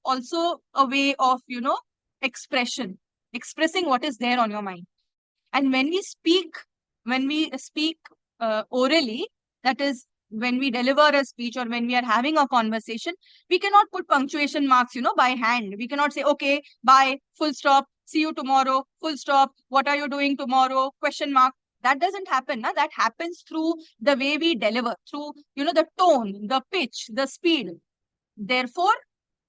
also a way of, expressing what is there on your mind. And when we speak orally, that is, when we deliver a speech or when we are having a conversation, we cannot put punctuation marks, by hand. We cannot say, okay, bye, full stop, see you tomorrow, full stop, what are you doing tomorrow, question mark. That doesn't happen. Na? That happens through the way we deliver, through, the tone, the pitch, the speed. Therefore,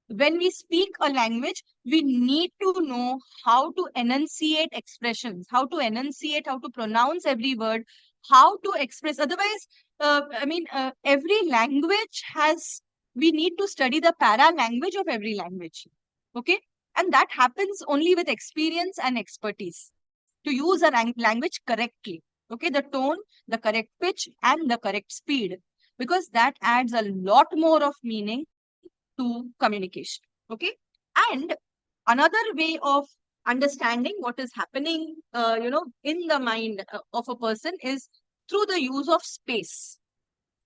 when we speak a language, we need to know how to enunciate expressions, how to pronounce every word, how to express. Otherwise, every language we need to study the para language of every language. Okay. And that happens only with experience and expertise to use a language correctly. Okay. The tone, the correct pitch, and the correct speed, because that adds a lot more of meaning to communication. Okay. And another way of understanding what is happening, in the mind of a person is through the use of space.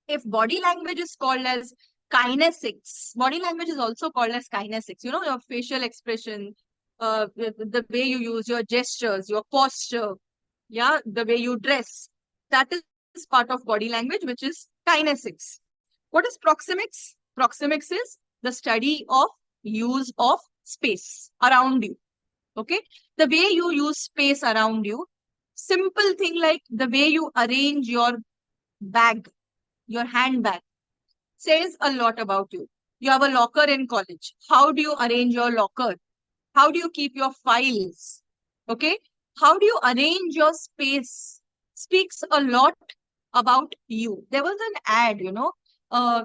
If body language is called as kinesics, body language is also called as kinesics. Your facial expression, the way you use your gestures, your posture, yeah, the way you dress, that is part of body language, which is kinesics. What is proxemics? Proxemics is the study of use of space around you. Okay. The way you use space around you, simple thing like the way you arrange your bag, your handbag, says a lot about you. You have a locker in college. How do you arrange your locker? How do you keep your files? Okay. How do you arrange your space? Speaks a lot about you. There was an ad,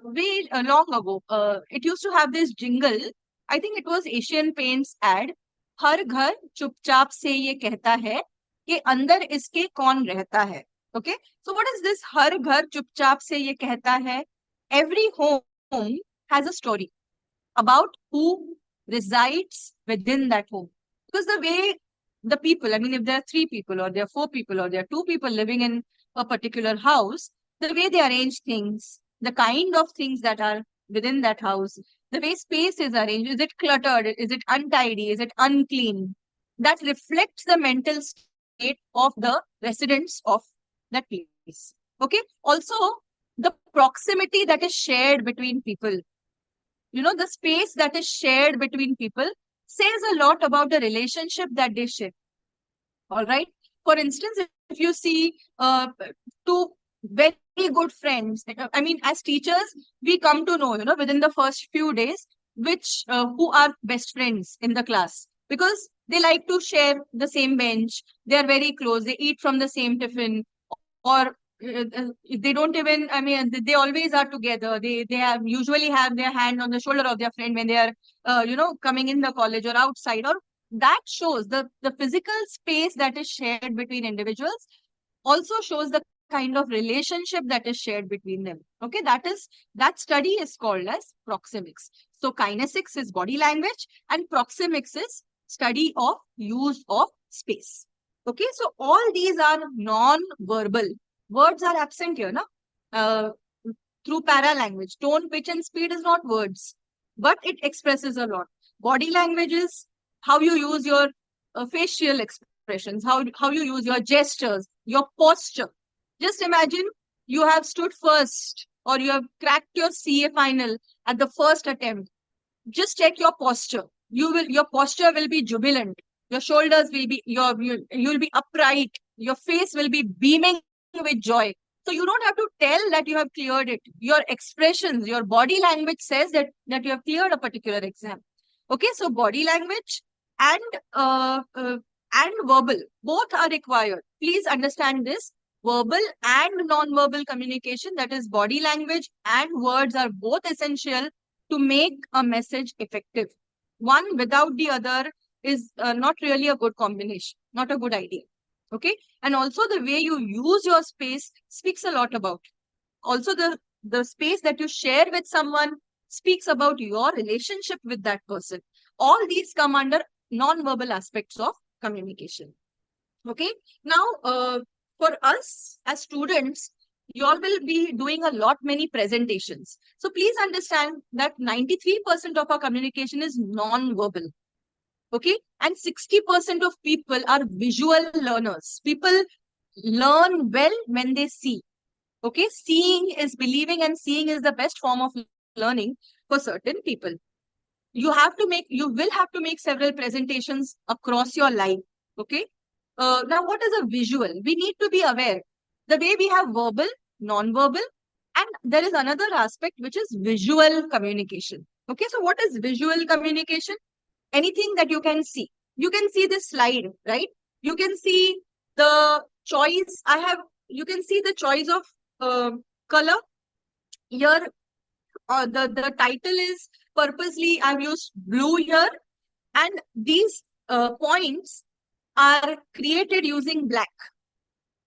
way long ago. It used to have this jingle. I think it was Asian Paints ad. हर घर चुपचाप से ये कहता है कि अंदर इसके कौन रहता है. Okay. So what is this हर घर चुपचाप से ये कहता है? Every home has a story about who resides within that home. Because the way the people, if there are 3 people or there are 4 people or there are 2 people living in a particular house, the way they arrange things, the kind of things that are within that house, the way space is arranged, is it cluttered, is it untidy, is it unclean? That reflects the mental state of the residents of that place. Okay. Also, the proximity that is shared between people, the space that is shared between people says a lot about the relationship that they share. All right. For instance, if you see 2 very good friends, as teachers, we come to know, within the first few days, who are best friends in the class, because they like to share the same bench. They are very close. They eat from the same tiffin, or they don't even, they always are together. They usually have their hand on the shoulder of their friend when they are, coming in the college or outside. Or that shows the physical space that is shared between individuals, also shows the kind of relationship that is shared between them. Okay. That study is called as proxemics. So kinesics is body language and proxemics is study of use of space. Okay, so all these are non-verbal. Words are absent here, na? Through para-language. Tone, pitch and speed is not words, but it expresses a lot. Body language is how you use your facial expressions, how you use your gestures, your posture. Just imagine you have stood first or you have cracked your CA final at the first attempt. Just check your posture. Your posture will be jubilant. Your shoulders will be, you'll be upright. Your face will be beaming with joy. So you don't have to tell that you have cleared it. Your expressions, your body language says that you have cleared a particular exam. Okay, so body language and verbal, both are required. Please understand this. Verbal and non-verbal communication, that is body language and words, are both essential to make a message effective. One without the other is not really a good combination, not a good idea. Okay, and also the way you use your space speaks a lot about. Also, the space that you share with someone speaks about your relationship with that person. All these come under non-verbal aspects of communication. Okay, now for us as students, you all will be doing a lot many presentations. So please understand that 93% of our communication is non-verbal. Okay, and 60% of people are visual learners. People learn well when they see. Okay, seeing is believing and seeing is the best form of learning for certain people. You will have to make several presentations across your life. Okay, now what is a visual? We need to be aware. The way we have verbal, non-verbal, and there is another aspect which is visual communication. Okay, so what is visual communication? Anything that you can see. You can see this slide, right? You can see the choice. You can see the choice of color. Here, the title is purposely, I've used blue here. And these points are created using black.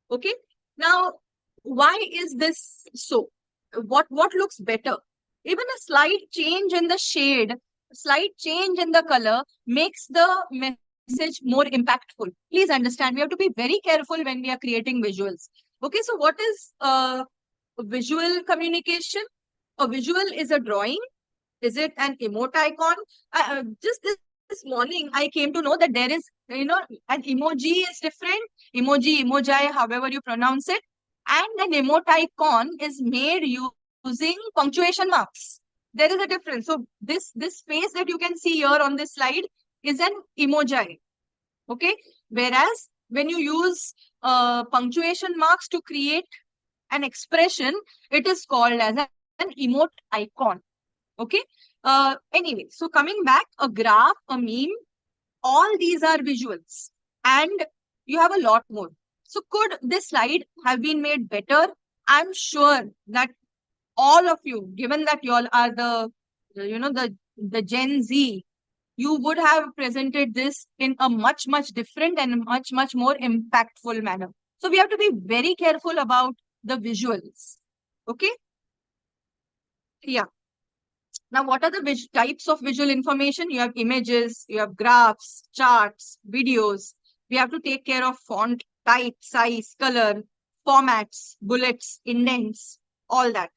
Okay. Now, why is this so? What looks better? Even a slight change in the shade, slight change in the color makes the message more impactful. Please understand, we have to be very careful when we are creating visuals. Okay, so what is visual communication? A visual is a drawing. Is it an emoticon? Just this morning, I came to know that there is, an emoji is different. Emoji, emoji, however you pronounce it. And an emoticon is made using punctuation marks. There is a difference. So this face that you can see here on this slide is an emoji. Okay. Whereas when you use punctuation marks to create an expression, it is called as an emote icon. Okay. Anyway, so coming back, a graph, a meme, all these are visuals, and you have a lot more. So could this slide have been made better? I'm sure that all of you, given that you all are the Gen Z, you would have presented this in a much different and much more impactful manner. So we have to be very careful about the visuals. Okay. Yeah. Now, what are the types of visual information? You have images, you have graphs, charts, videos. We have to take care of font, type, size, color, formats, bullets, indents, all that.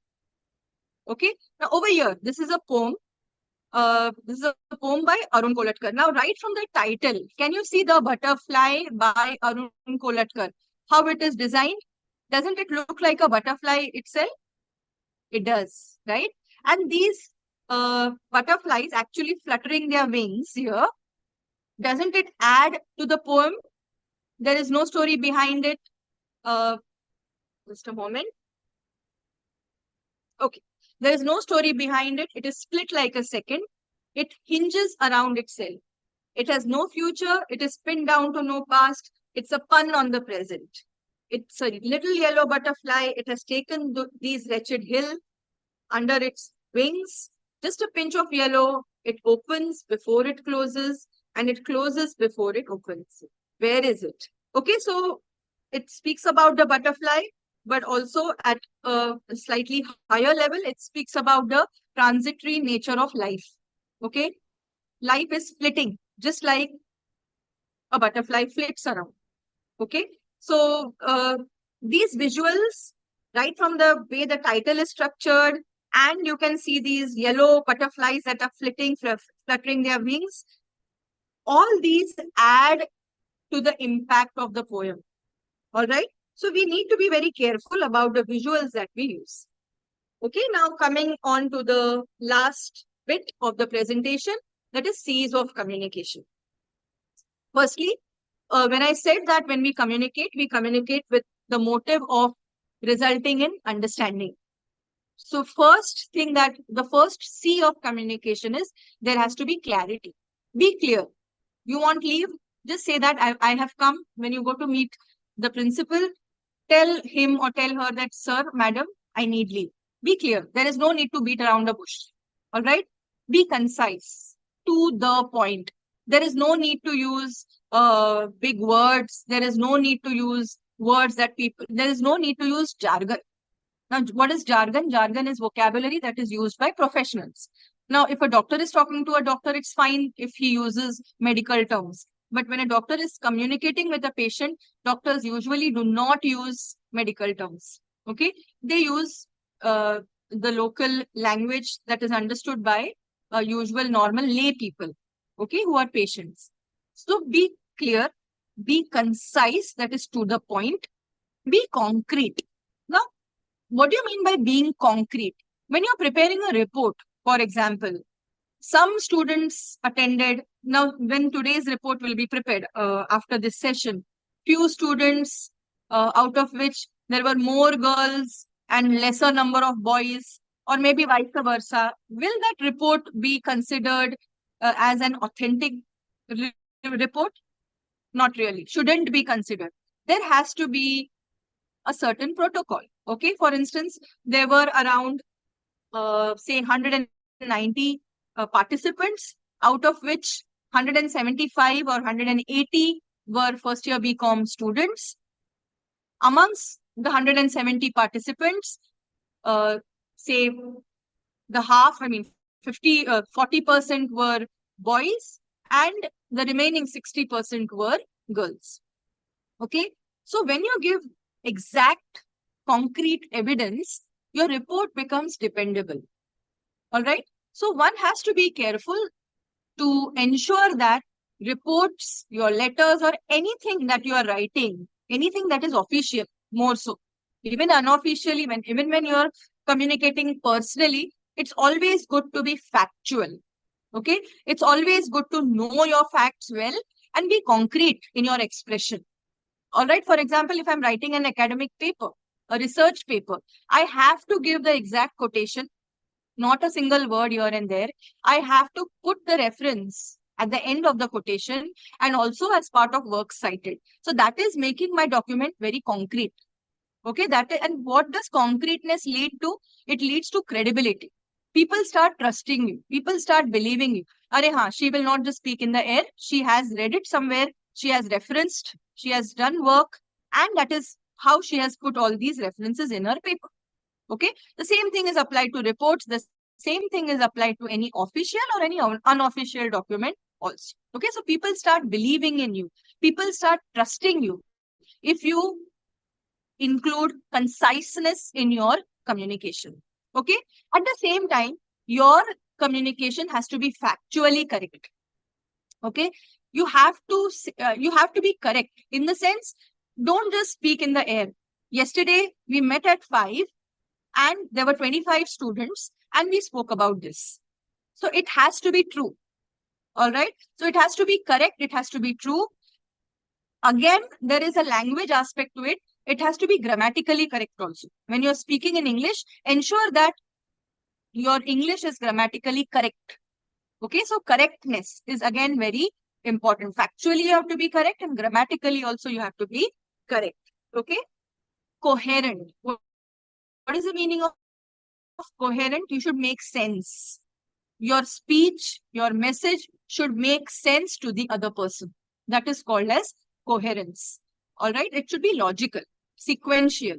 Okay. Now, over here, this is a poem. This is a poem by Arun Kolatkar. Now, right from the title, can you see the butterfly by Arun Kolatkar? How it is designed? Doesn't it look like a butterfly itself? It does, right? And these butterflies actually fluttering their wings here, doesn't it add to the poem? There is no story behind it. Just a moment. Okay, there is no story behind it. It is split like a second. It hinges around itself. It has no future. It is pinned down to no past. It's a pun on the present. It's a little yellow butterfly. It has taken these wretched hill under its wings. Just a pinch of yellow. It opens before it closes, and it closes before it opens. Where is it? Okay, so it speaks about the butterfly, but also at a slightly higher level, it speaks about the transitory nature of life. Okay. Life is flitting, just like a butterfly flits around. Okay. So these visuals, right from the way the title is structured, and you can see these yellow butterflies that are flitting, fluttering their wings. All these add to the impact of the poem. All right. So we need to be very careful about the visuals that we use. Okay. Now coming on to the last bit of the presentation, that is C's of communication. Firstly, when I said that when we communicate with the motive of resulting in understanding. So first thing, that the first C of communication is there has to be clarity. Be clear. You want leave? Just say that I have come. When you go to meet the principal, tell him or tell her that, sir, madam, I need leave. Be clear. There is no need to beat around the bush. All right. Be concise, to the point. There is no need to use big words. There is no need to use words that there is no need to use jargon. Now, what is jargon? Jargon is vocabulary that is used by professionals. Now, if a doctor is talking to a doctor, it's fine if he uses medical terms. But when a doctor is communicating with a patient, doctors usually do not use medical terms. Okay, they use the local language that is understood by usual normal lay people, okay, who are patients. So be clear, be concise, that is to the point, be concrete. Now, what do you mean by being concrete? When you're preparing a report, for example, some students attended. Now, when today's report will be prepared after this session, few students, out of which there were more girls and lesser number of boys, or maybe vice versa, will that report be considered as an authentic report? Not really. Shouldn't be considered. There has to be a certain protocol. Okay, for instance, there were around say 190 participants, out of which 175 or 180 were first year BCom students. Amongst the 170 participants, say the half, 40% were boys and the remaining 60% were girls. Okay, so when you give exact concrete evidence, your report becomes dependable. All right. So one has to be careful to ensure that reports, your letters, or anything that you are writing, anything that is official, more so, even unofficially, even when you're communicating personally, it's always good to be factual. Okay. It's always good to know your facts well and be concrete in your expression. All right. For example, if I'm writing an academic paper, a research paper, I have to give the exact quotation, not a single word here and there. I have to put the reference at the end of the quotation and also as part of works cited. So that is making my document very concrete. Okay, and what does concreteness lead to? It leads to credibility. People start trusting you. People start believing you. She will not just speak in the air. She has read it somewhere. She has referenced. She has done work. And that is how she has put all these references in her paper. Okay. The same thing is applied to reports. The same thing is applied to any official or any unofficial document also. Okay. So people start believing in you. People start trusting you if you include conciseness in your communication. Okay. At the same time, your communication has to be factually correct. Okay. You have to be correct in the sense, don't just speak in the air. Yesterday, we met at 5 and there were 25 students and we spoke about this. So it has to be true. All right. So it has to be correct. It has to be true. Again, there is a language aspect to it. It has to be grammatically correct also. When you're speaking in English, ensure that your English is grammatically correct. Okay, so correctness is again very important. Factually, you have to be correct, and grammatically also you have to be correct. Okay, coherent. What is the meaning of coherent? You should make sense. Your speech, your message should make sense to the other person. That is called as coherence. All right, it should be logical, sequential.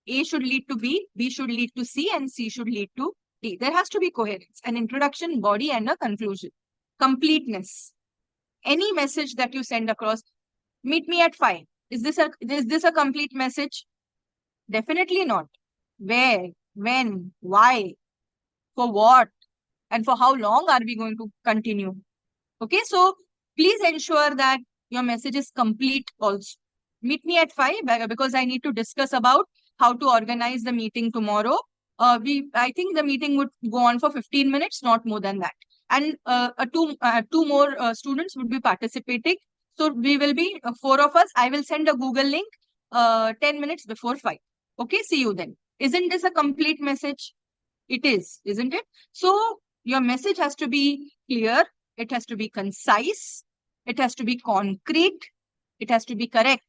A should lead to B should lead to C, and C should lead to There has to be coherence, an introduction, body, and a conclusion. Completeness. Any message that you send across, meet me at 5. Is this a complete message? Definitely not. Where, when, why, for what, and for how long are we going to continue? Okay, so please ensure that your message is complete also. Meet me at 5 because I need to discuss about how to organize the meeting tomorrow. I think the meeting would go on for 15 minutes, not more than that. And two more students would be participating. So we will be 4 of us. I will send a Google link 10 minutes before 5. Okay, see you then. Isn't this a complete message? It is, isn't it? So your message has to be clear. It has to be concise. It has to be concrete. It has to be correct.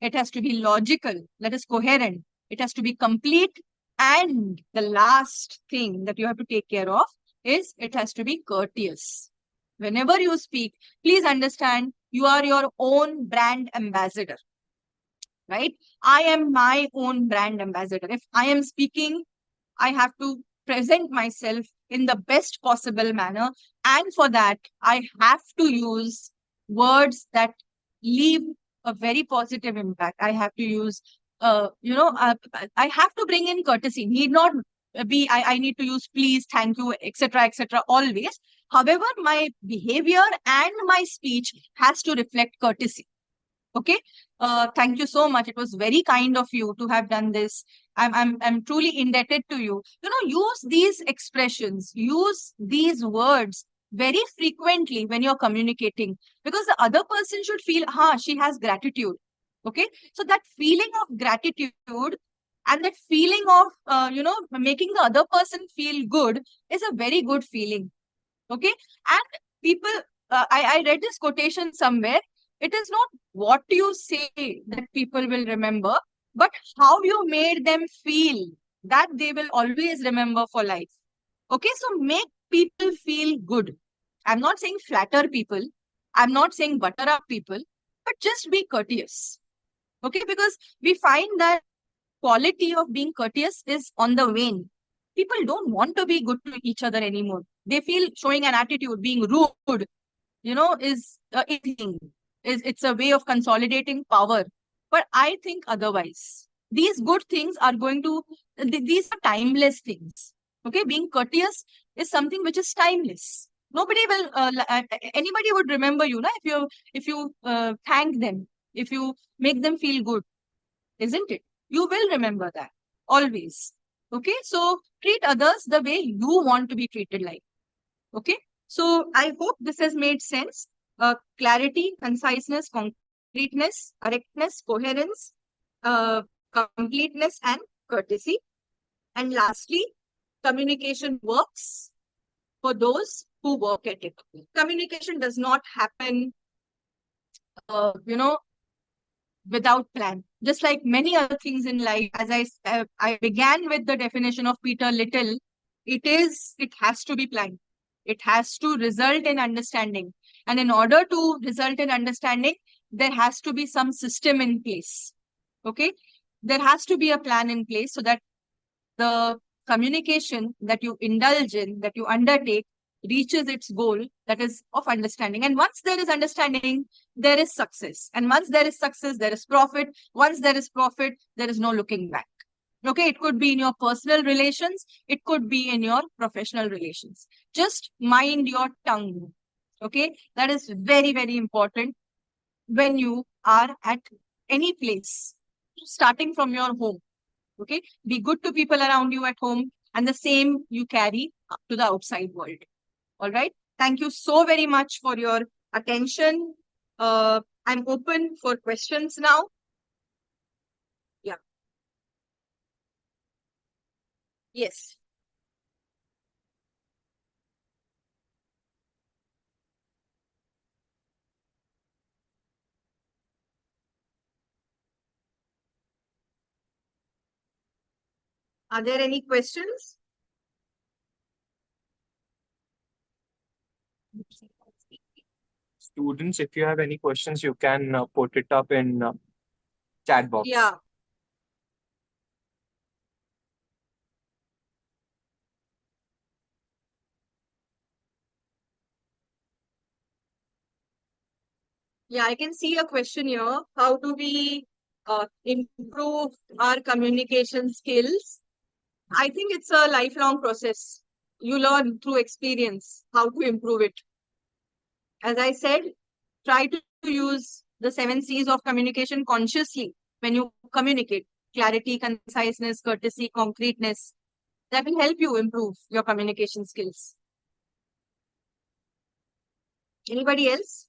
It has to be logical. That is coherent. It has to be complete. And the last thing that you have to take care of is it has to be courteous. Whenever you speak, please understand you are your own brand ambassador, right? I am my own brand ambassador. If I am speaking, I have to present myself in the best possible manner. And for that, I have to use words that leave a very positive impact. I have to use, I have to bring in courtesy. Need not be, I need to use please, thank you, etc., always. However, my behavior and my speech has to reflect courtesy. Okay. Thank you so much. It was very kind of you to have done this. I'm truly indebted to you. Use these expressions, use these words very frequently when you're communicating, because the other person should feel, she has gratitude. Okay. So that feeling of gratitude and that feeling of, making the other person feel good is a very good feeling. Okay. And people, I read this quotation somewhere. It is not what you say that people will remember, but how you made them feel, that they will always remember for life. Okay, so make people feel good. I'm not saying flatter people. I'm not saying butter up people, but just be courteous. Okay, because we find that quality of being courteous is on the wane. People don't want to be good to each other anymore. They feel showing an attitude, being rude, is a thing. It's a way of consolidating power. But I think otherwise. These good things are these are timeless things. Okay, being courteous is something which is timeless. Nobody will, anybody would remember you, if you thank them, if you make them feel good, isn't it? You will remember that always. Okay, so treat others the way you want to be treated like. Okay, so I hope this has made sense. Clarity, conciseness, concreteness, correctness, coherence, completeness, and courtesy. And lastly, communication works for those who work at it. Communication does not happen, without plan. Just like many other things in life, as I began with the definition of Peter Little, it has to be planned. It has to result in understanding. And in order to result in understanding, there has to be some system in place. Okay? There has to be a plan in place so that the communication that you indulge in, that you undertake, reaches its goal, that is of understanding. And once there is understanding, there is success. And once there is success, there is profit. Once there is profit, there is no looking back. Okay, it could be in your personal relations. It could be in your professional relations. Just mind your tongue. Okay, that is very, very important when you are at any place, starting from your home. Okay, be good to people around you at home, and the same you carry up to the outside world. All right. Thank you so very much for your attention. I'm open for questions now. Yeah. Yes. Are there any questions? Students, if you have any questions, you can put it up in chat box. Yeah. Yeah, I can see a question here. How do we improve our communication skills? I think it's a lifelong process. You learn through experience how to improve it. As I said, try to use the 7 C's of communication consciously when you communicate. Clarity, conciseness, courtesy, concreteness. That will help you improve your communication skills. Anybody else?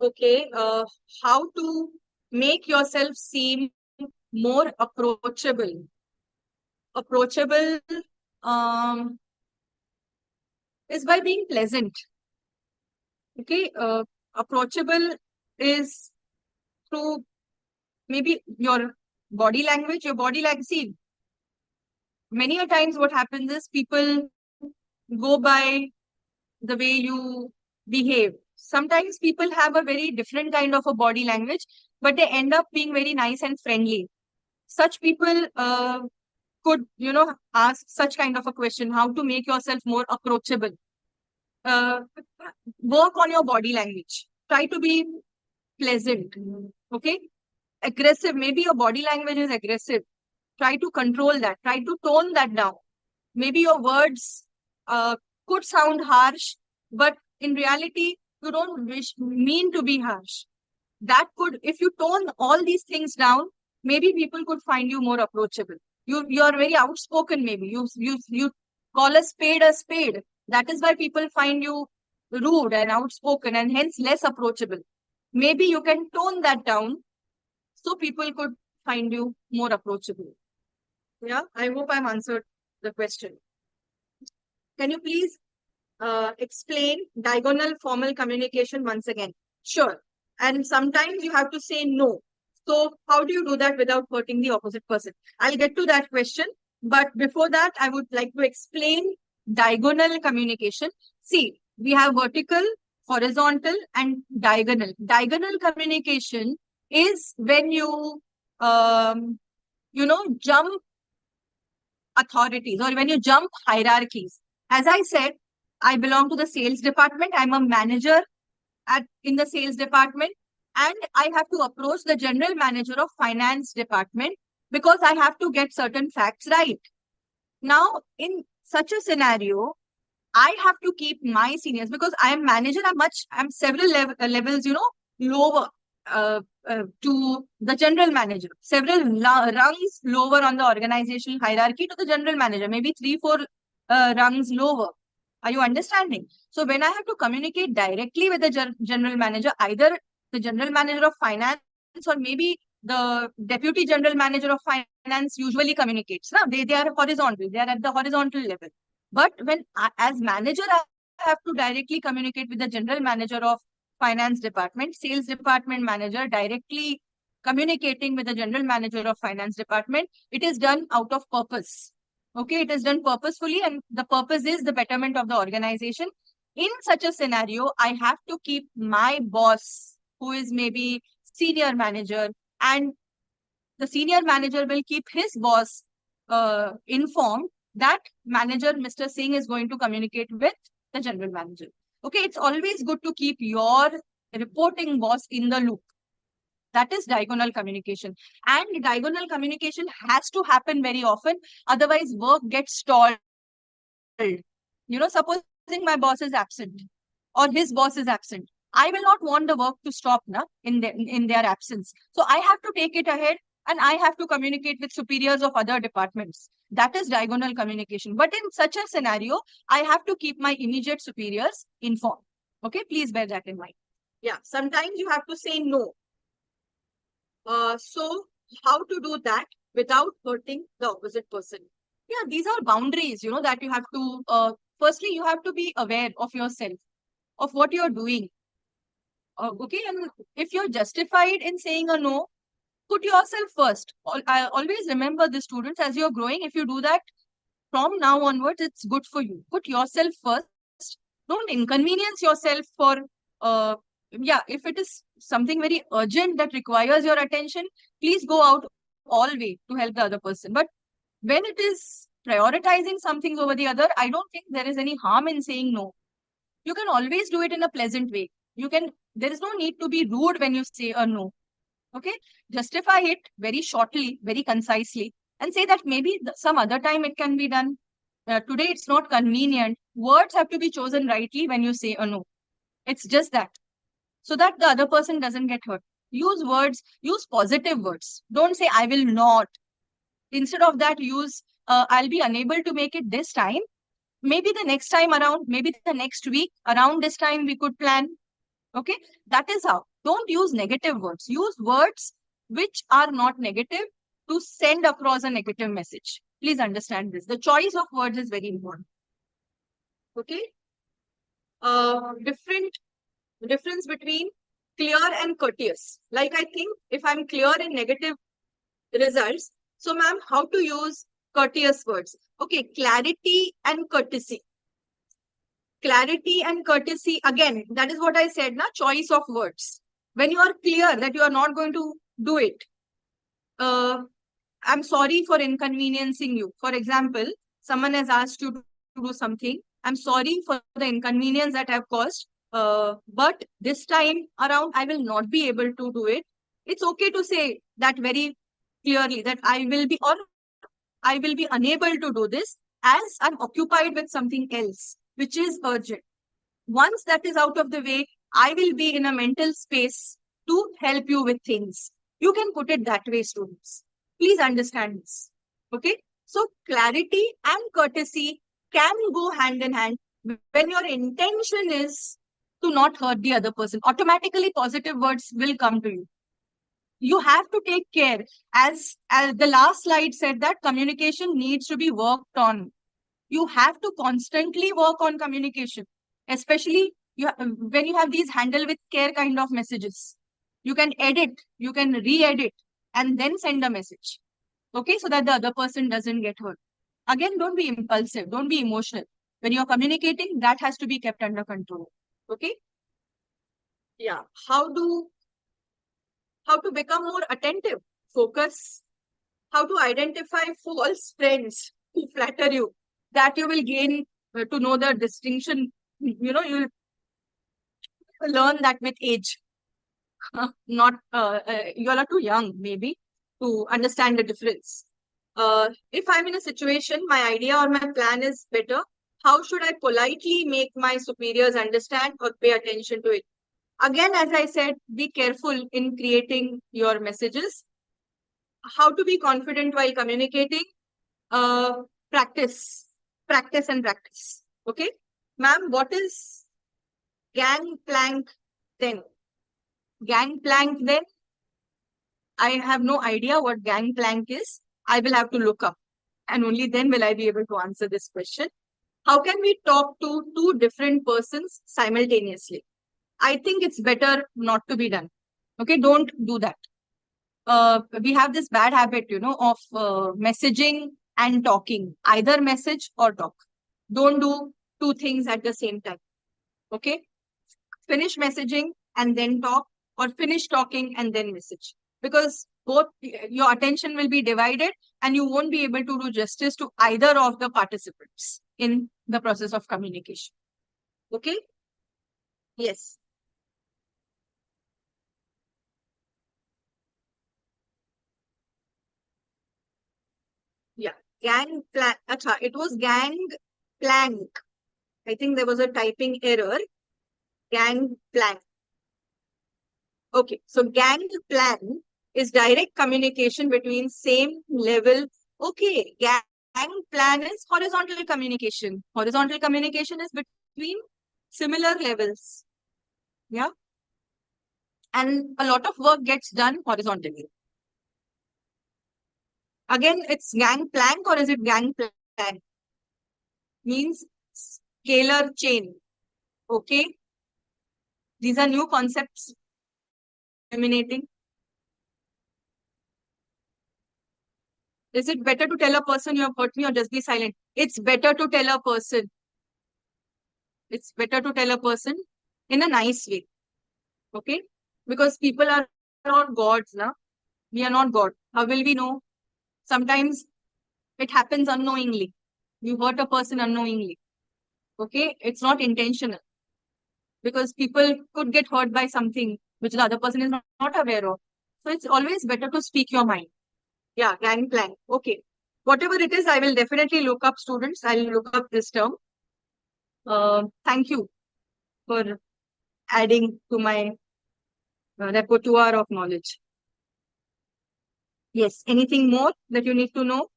Okay, how to make yourself seem more approachable. Approachable is by being pleasant. Okay, approachable is through maybe your body language. Your body language. See, many a times what happens is people go by the way you behave. Sometimes people have a very different kind of a body language, but they end up being very nice and friendly. Such people could, ask such kind of a question, how to make yourself more approachable. Uh, Work on your body language. Try to be pleasant. Okay. Aggressive. Maybe your body language is aggressive. Try to control that. Try to tone that down. Maybe your words could sound harsh, but in reality, you don't mean to be harsh. That could, if you tone all these things down, maybe people could find you more approachable. You're very outspoken. Maybe you call a spade a spade. That is why people find you rude and outspoken and hence less approachable. Maybe you can tone that down so people could find you more approachable. Yeah, I hope I've answered the question. Can you please explain diagonal formal communication once again? Sure. And sometimes you have to say no. So how do you do that without hurting the opposite person? I'll get to that question. But before that, I would like to explain diagonal communication. See, we have vertical, horizontal, and diagonal. Diagonal communication is when you, jump authorities or when you jump hierarchies. As I said, I belong to the sales department. I'm a manager in the sales department, and I have to approach the general manager of finance department because I have to get certain facts right. Now, in such a scenario, I have to keep my seniors because I am manager. I'm several levels, lower to the general manager, several rungs lower on the organizational hierarchy to the general manager, maybe 3-4 rungs lower. Are you understanding? So when I have to communicate directly with the general manager, either the general manager of finance or maybe the deputy general manager of finance usually communicates. Now they are horizontal. They are at the horizontal level. But when as manager, I have to directly communicate with the general manager of finance department, sales department manager directly communicating with the general manager of finance department. It is done out of purpose. Okay, it is done purposefully, and the purpose is the betterment of the organization. In such a scenario, I have to keep my boss, who is maybe senior manager, and the senior manager will keep his boss informed that manager Mr. Singh is going to communicate with the general manager. Okay, it's always good to keep your reporting boss in the loop. That is diagonal communication. And diagonal communication has to happen very often. Otherwise, work gets stalled. Supposing my boss is absent or his boss is absent, I will not want the work to stop in their absence. So I have to take it ahead and I have to communicate with superiors of other departments. That is diagonal communication. But in such a scenario, I have to keep my immediate superiors informed. Okay, please bear that in mind. Yeah, sometimes you have to say no. So how to do that without hurting the opposite person? Yeah, these are boundaries, that you have to, firstly, you have to be aware of yourself, of what you're doing. Okay, and if you're justified in saying a no, put yourself first. I always remember the students, as you're growing, if you do that from now onwards, it's good for you. Put yourself first. Don't inconvenience yourself for yeah, if it is something very urgent that requires your attention, please go out all way to help the other person. But when it is prioritizing some things over the other, I don't think there is any harm in saying no. You can always do it in a pleasant way. There is no need to be rude when you say a no. Okay, justify it very shortly, very concisely, and say that maybe some other time it can be done. Today it's not convenient. Words have to be chosen rightly when you say a no. It's just that, so that the other person doesn't get hurt. Use words, use positive words. Don't say I will not. Instead of that, use I'll be unable to make it this time. Maybe the next time around, maybe the next week around this time we could plan. Okay, that is how. Don't use negative words. Use words which are not negative to send across a negative message. Please understand this. The choice of words is very important. Okay. Difference between clear and courteous. Like, I think if I'm clear in negative results, so ma'am, how to use courteous words? Okay, clarity and courtesy. Clarity and courtesy, again, that is what I said, na, choice of words. When you are clear that you are not going to do it, I'm sorry for inconveniencing you. For example, someone has asked you to do something. I'm sorry for the inconvenience that I've caused, but this time around, I will not be able to do it. It's okay to say that very clearly, that I will be unable to do this as I'm occupied with something else, which is urgent. Once that is out of the way, I will be in a mental space to help you with things. You can put it that way, students. Please understand this. Okay. So clarity and courtesy can go hand in hand. When your intention is to not hurt the other person, automatically positive words will come to you. You have to take care. As the last slide said, that communication needs to be worked on. You have to constantly work on communication, especially when you have these handle with care kind of messages. You can edit, you can re-edit, and then send a message. Okay, so that the other person doesn't get hurt. Again, don't be impulsive, don't be emotional. When you're communicating, that has to be kept under control. Okay? Yeah. How to become more attentive, focus, how to identify false friends who flatter you, that you will gain to know the distinction. You know, you'll learn that with age. Not you all are too young maybe to understand the difference. If I'm in a situation, my idea or my plan is better, how should I politely make my superiors understand or pay attention to it? Again, as I said, be careful in creating your messages. How to be confident while communicating? Practice and practice. Okay, ma'am, what is gangplank then? Gangplank then? I have no idea what gangplank is. I will have to look up, and only then will I be able to answer this question. How can we talk to two different persons simultaneously? I think it's better not to be done. Okay, don't do that. We have this bad habit, of messaging and talking, either message or talk. Don't do two things at the same time. Okay, finish messaging and then talk, or finish talking and then message, because both your attention will be divided and you won't be able to do justice to either of the participants in the process of communication. Okay. Yes. Yeah. Gang plan. Acha, it was gang plank. I think there was a typing error. Gang plank. Okay. So gang plan is direct communication between same level. Okay. Gang plan is horizontal communication. Horizontal communication is between similar levels. Yeah. And a lot of work gets done horizontally. Again, it's gang plank, or is it gang plan? Means scalar chain. Okay. These are new concepts eliminating. Is it better to tell a person you have hurt me, or just be silent? It's better to tell a person. It's better to tell a person in a nice way. Okay? Because people are not gods, na? We are not God. How will we know? Sometimes it happens unknowingly. You hurt a person unknowingly. Okay? It's not intentional. Because people could get hurt by something which the other person is not aware of. So it's always better to speak your mind. Yeah, grand plan. Okay. Whatever it is, I will definitely look up students. I'll look up this term. Thank you for adding to my repertoire of knowledge. Yes, anything more that you need to know?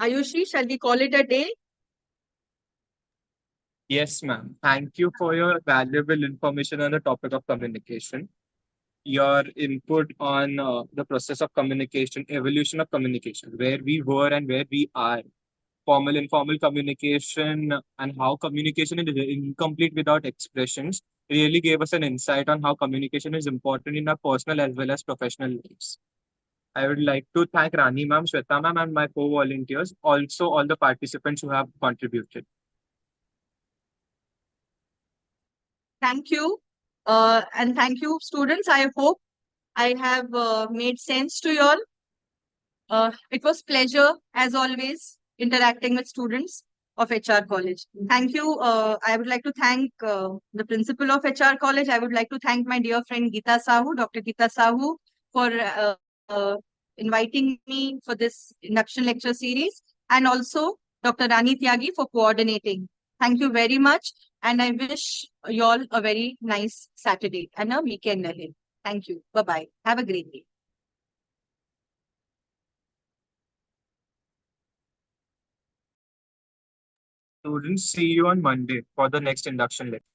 Ayushi, shall we call it a day? Yes, ma'am. Thank you for your valuable information on the topic of communication. Your input on the process of communication, evolution of communication, where we were and where we are, formal, informal communication, and how communication is incomplete without expressions, really gave us an insight on how communication is important in our personal as well as professional lives. I would like to thank Rani ma'am, Shweta ma'am, and my co-volunteers, also all the participants who have contributed. Thank you. And thank you, students. I hope I have made sense to you all. It was pleasure, as always, interacting with students of HR College. Thank you. I would like to thank the principal of HR College. I would like to thank my dear friend Geeta Sahu, Dr. Geeta Sahu, for inviting me for this induction lecture series, and also Dr. Rani Tyagi for coordinating. Thank you very much, and I wish you all a very nice Saturday and a weekend ahead. Thank you. Bye-bye. Have a great day. Students, see you on Monday for the next induction lecture.